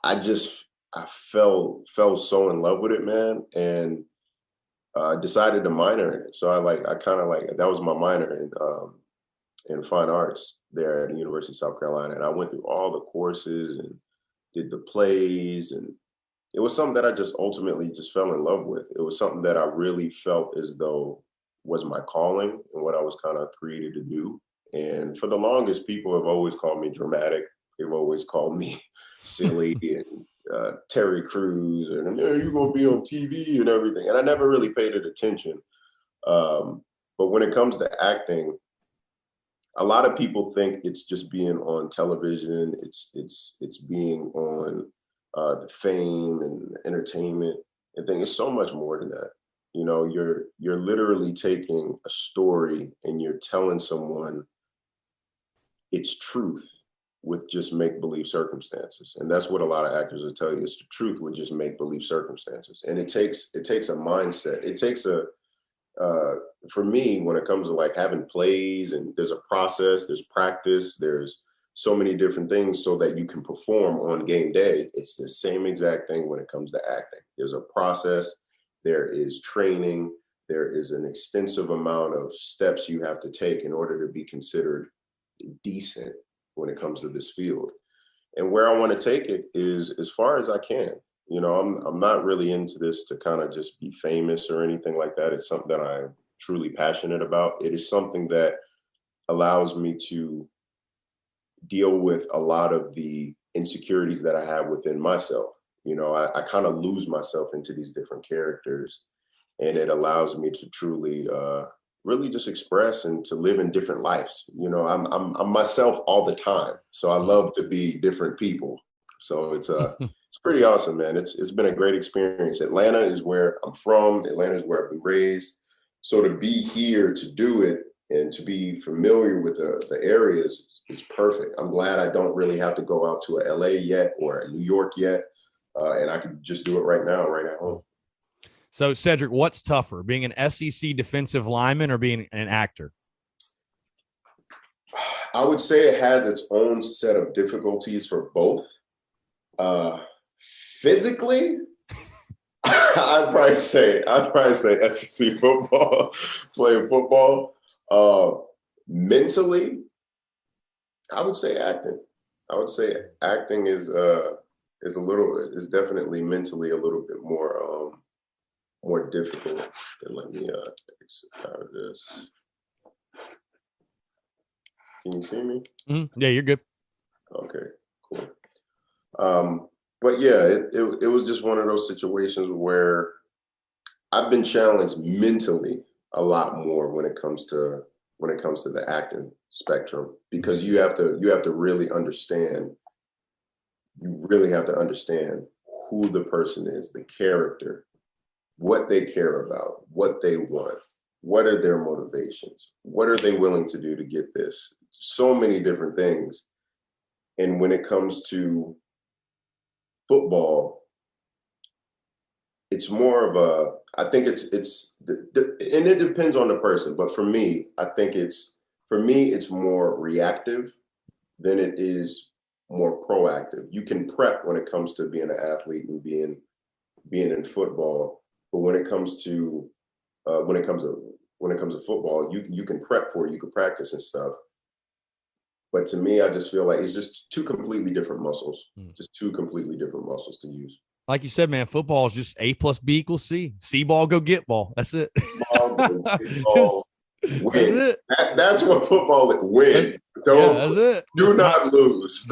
[SPEAKER 2] I fell so in love with it, man. And decided to minor in it. So that was my minor in fine arts there at the University of South Carolina. And I went through all the courses and did the plays. And it was something that I just ultimately just fell in love with. It was something that I really felt as though was my calling and what I was kind of created to do. And for the longest, people have always called me dramatic. They've always called me silly and Terry Crews and you're going to be on TV and everything. And I never really paid it attention. But when it comes to acting, a lot of people think it's just being on television. It's being on the fame and entertainment and thing. It's so much more than that. You're literally taking a story and you're telling someone its truth with just make-believe circumstances. And that's what a lot of actors will tell you. It's the truth with just make-believe circumstances. And it takes a mindset. It takes for me, when it comes to like having plays and there's a process, there's practice, there's so many different things so that you can perform on game day. It's the same exact thing when it comes to acting. There's a process, there is training, there is an extensive amount of steps you have to take in order to be considered decent when it comes to this field. And where I want to take it is as far as I can. I'm not really into this to kind of just be famous or anything like that. It's something that I'm truly passionate about. It is something that allows me to deal with a lot of the insecurities that I have within myself. I kind of lose myself into these different characters, and it allows me to truly really just express and to live in different lives. I'm myself all the time. So I love to be different people. So it's pretty awesome, man. It's been a great experience. Atlanta is where I'm from. Atlanta is where I've been raised. So to be here to do it and to be familiar with the areas is perfect. I'm glad I don't really have to go out to a LA yet or a New York yet. And I can just do it right now, right at home.
[SPEAKER 1] So, Cedrick, what's tougher, being an SEC defensive lineman or being an actor?
[SPEAKER 2] I would say it has its own set of difficulties for both. Physically, I'd probably say SEC football, playing football. Mentally, I would say acting. I would say acting is definitely mentally a little bit more difficult. Let me exit out of this. Can you see me?
[SPEAKER 1] Mm-hmm. Yeah, you're good.
[SPEAKER 2] Okay, cool. But yeah, it was just one of those situations where I've been challenged mentally a lot more when it comes to the acting spectrum, because you have to really understand. You really have to understand who the person is, the character, what they care about, what they want, what are their motivations, what are they willing to do to get this. So many different things. And when it comes to football, it's more of I think and it depends on the person, but for me, I think it's more reactive than it is more proactive. You can prep when it comes to being an athlete and being in football, but when it comes to when it comes to football. You can prep for it, you can practice and stuff. But to me, I just feel like it's just two completely different muscles. Just two completely different muscles to use.
[SPEAKER 1] Like you said, man, football is just A plus B equals C. C ball, go get ball. That's it.
[SPEAKER 2] Ball, go get ball, win. That's what football is. Win.
[SPEAKER 1] That's it.
[SPEAKER 2] Do not lose.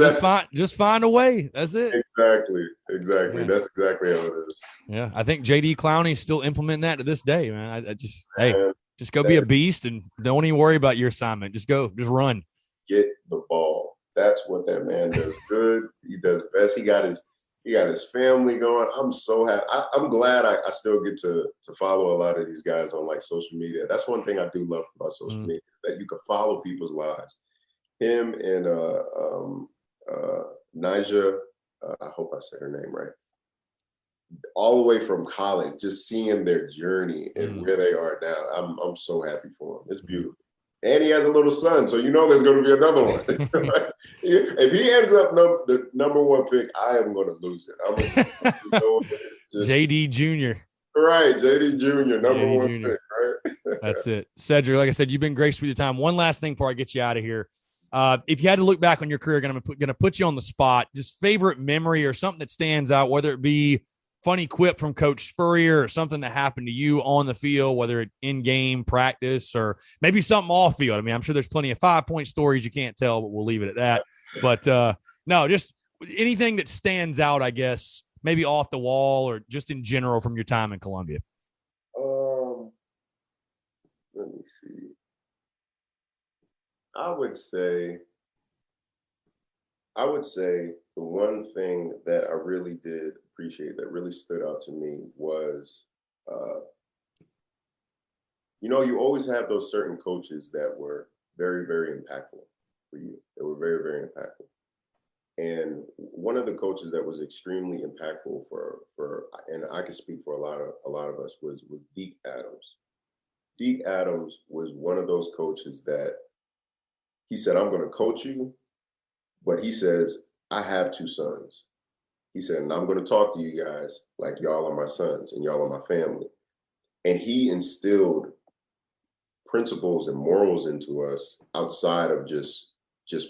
[SPEAKER 1] Just find a way. That's it.
[SPEAKER 2] Exactly.
[SPEAKER 1] Yeah.
[SPEAKER 2] That's exactly how it is.
[SPEAKER 1] Yeah, I think JD Clowney's still implementing that to this day, man. Just go be a beast and don't even worry about your assignment. Just go. Just run.
[SPEAKER 2] Get the ball. That's what that man does good. He does best. He got his family going. I'm so happy. I'm glad I still get to follow a lot of these guys on like social media. That's one thing I do love about social media, that you can follow people's lives. Him and Nija, I hope I said her name right, all the way from college, just seeing their journey and where they are now. I'm so happy for him. It's beautiful. And he has a little son, so you know there's going to be another one. If he ends up the number one pick, I am going to lose it.
[SPEAKER 1] JD Jr.
[SPEAKER 2] Right, JD Jr., number one pick, right?
[SPEAKER 1] That's it. Cedrick, like I said, you've been gracious with your time. One last thing before I get you out of here. If you had to look back on your career, going to put you on the spot, just favorite memory or something that stands out, whether it be funny quip from Coach Spurrier or something that happened to you on the field, whether it in-game practice or maybe something off field. I mean, I'm sure there's plenty of 5-point stories you can't tell, but we'll leave it at that. But no, just anything that stands out, I guess, maybe off the wall or just in general from your time in Columbia.
[SPEAKER 2] Let me see. I would say the one thing that I really did appreciate that really stood out to me was, you always have those certain coaches that were very, very impactful for you. They were very, very impactful. And one of the coaches that was extremely impactful for and I can speak for a lot of us was Deke Adams. Deke Adams was one of those coaches that he said, I'm going to coach you, but he says, I have 2 sons. He said, and I'm going to talk to you guys like y'all are my sons and y'all are my family. And he instilled principles and morals into us outside of just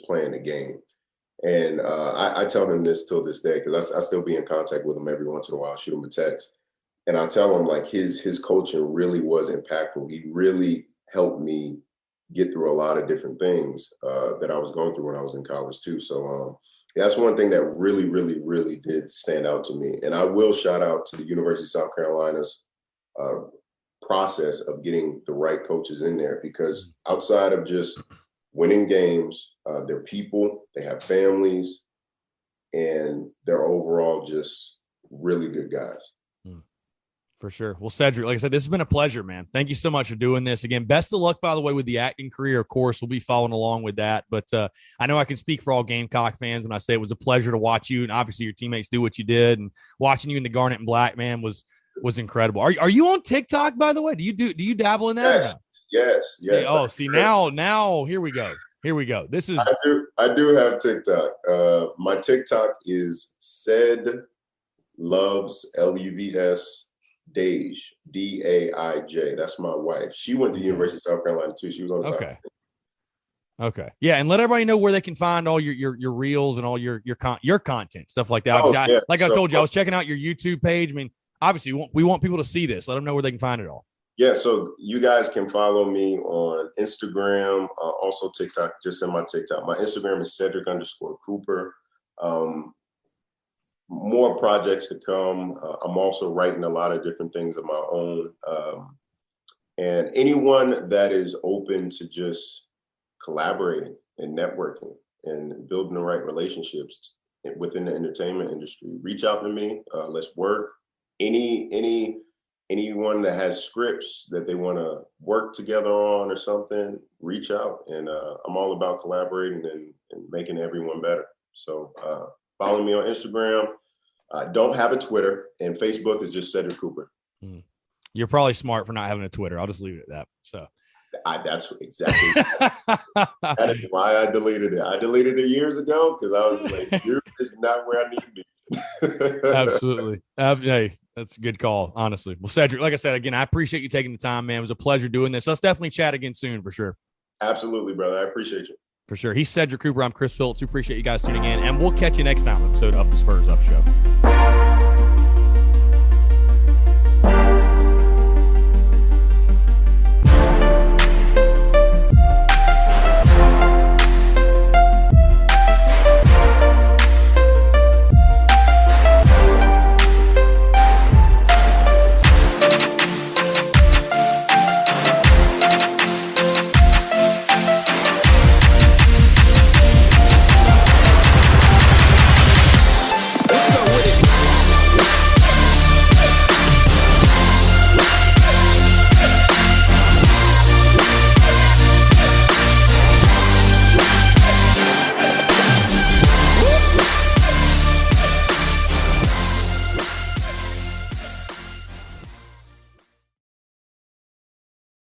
[SPEAKER 2] playing the game. And I tell him this till this day, because I still be in contact with him every once in a while, shoot him a text. And I tell him like his coaching really was impactful. He really helped me get through a lot of different things that I was going through when I was in college too. So that's one thing that really, really, really did stand out to me. And I will shout out to the University of South Carolina's process of getting the right coaches in there, because outside of just winning games, they're people, they have families, and they're overall just really good guys.
[SPEAKER 1] For sure. Well, Cedrick, like I said, this has been a pleasure, man. Thank you so much for doing this. Again, best of luck, by the way, with the acting career. Of course, we'll be following along with that. But I know I can speak for all Gamecock fans when I say it was a pleasure to watch you, and obviously your teammates do what you did. And watching you in the Garnet and Black, man, was incredible. Are you on TikTok, by the way? Do you dabble in that?
[SPEAKER 2] Yes.
[SPEAKER 1] Oh, see, now here we go. This is
[SPEAKER 2] I do have TikTok. My TikTok is Ced Loves LUVS Daij, DAIJ. That's my wife. She went to University of South Carolina too. She was on the
[SPEAKER 1] Okay. Yeah, and let everybody know where they can find all your reels and all your content, stuff like that. I told you, I was checking out your YouTube page. I mean, obviously, we want people to see this. Let them know where they can find it all.
[SPEAKER 2] Yeah, so you guys can follow me on Instagram, also TikTok, just in my TikTok. My Instagram is Cedrick_Cooper. More projects to come. I'm also writing a lot of different things of my own. And anyone that is open to just collaborating and networking and building the right relationships within the entertainment industry, reach out to me. Let's work. Anyone that has scripts that they want to work together on or something, reach out. And I'm all about collaborating and making everyone better. So follow me on Instagram. I don't have a Twitter, and Facebook is just Cedrick Cooper.
[SPEAKER 1] You're probably smart for not having a Twitter. I'll just leave it at that. So
[SPEAKER 2] that's exactly that is why I deleted it. I deleted it years ago because I was like, "This is not where I need to be."
[SPEAKER 1] Absolutely. Hey, That's a good call, honestly. Well, Cedrick, like I said, again, I appreciate you taking the time, man. It was a pleasure doing this. Let's definitely chat again soon for sure.
[SPEAKER 2] Absolutely, brother. I appreciate you.
[SPEAKER 1] For sure. He's Cedrick Cooper. I'm Chris Phillips. We appreciate you guys tuning in, and we'll catch you next time episode of the Spurs Up Show.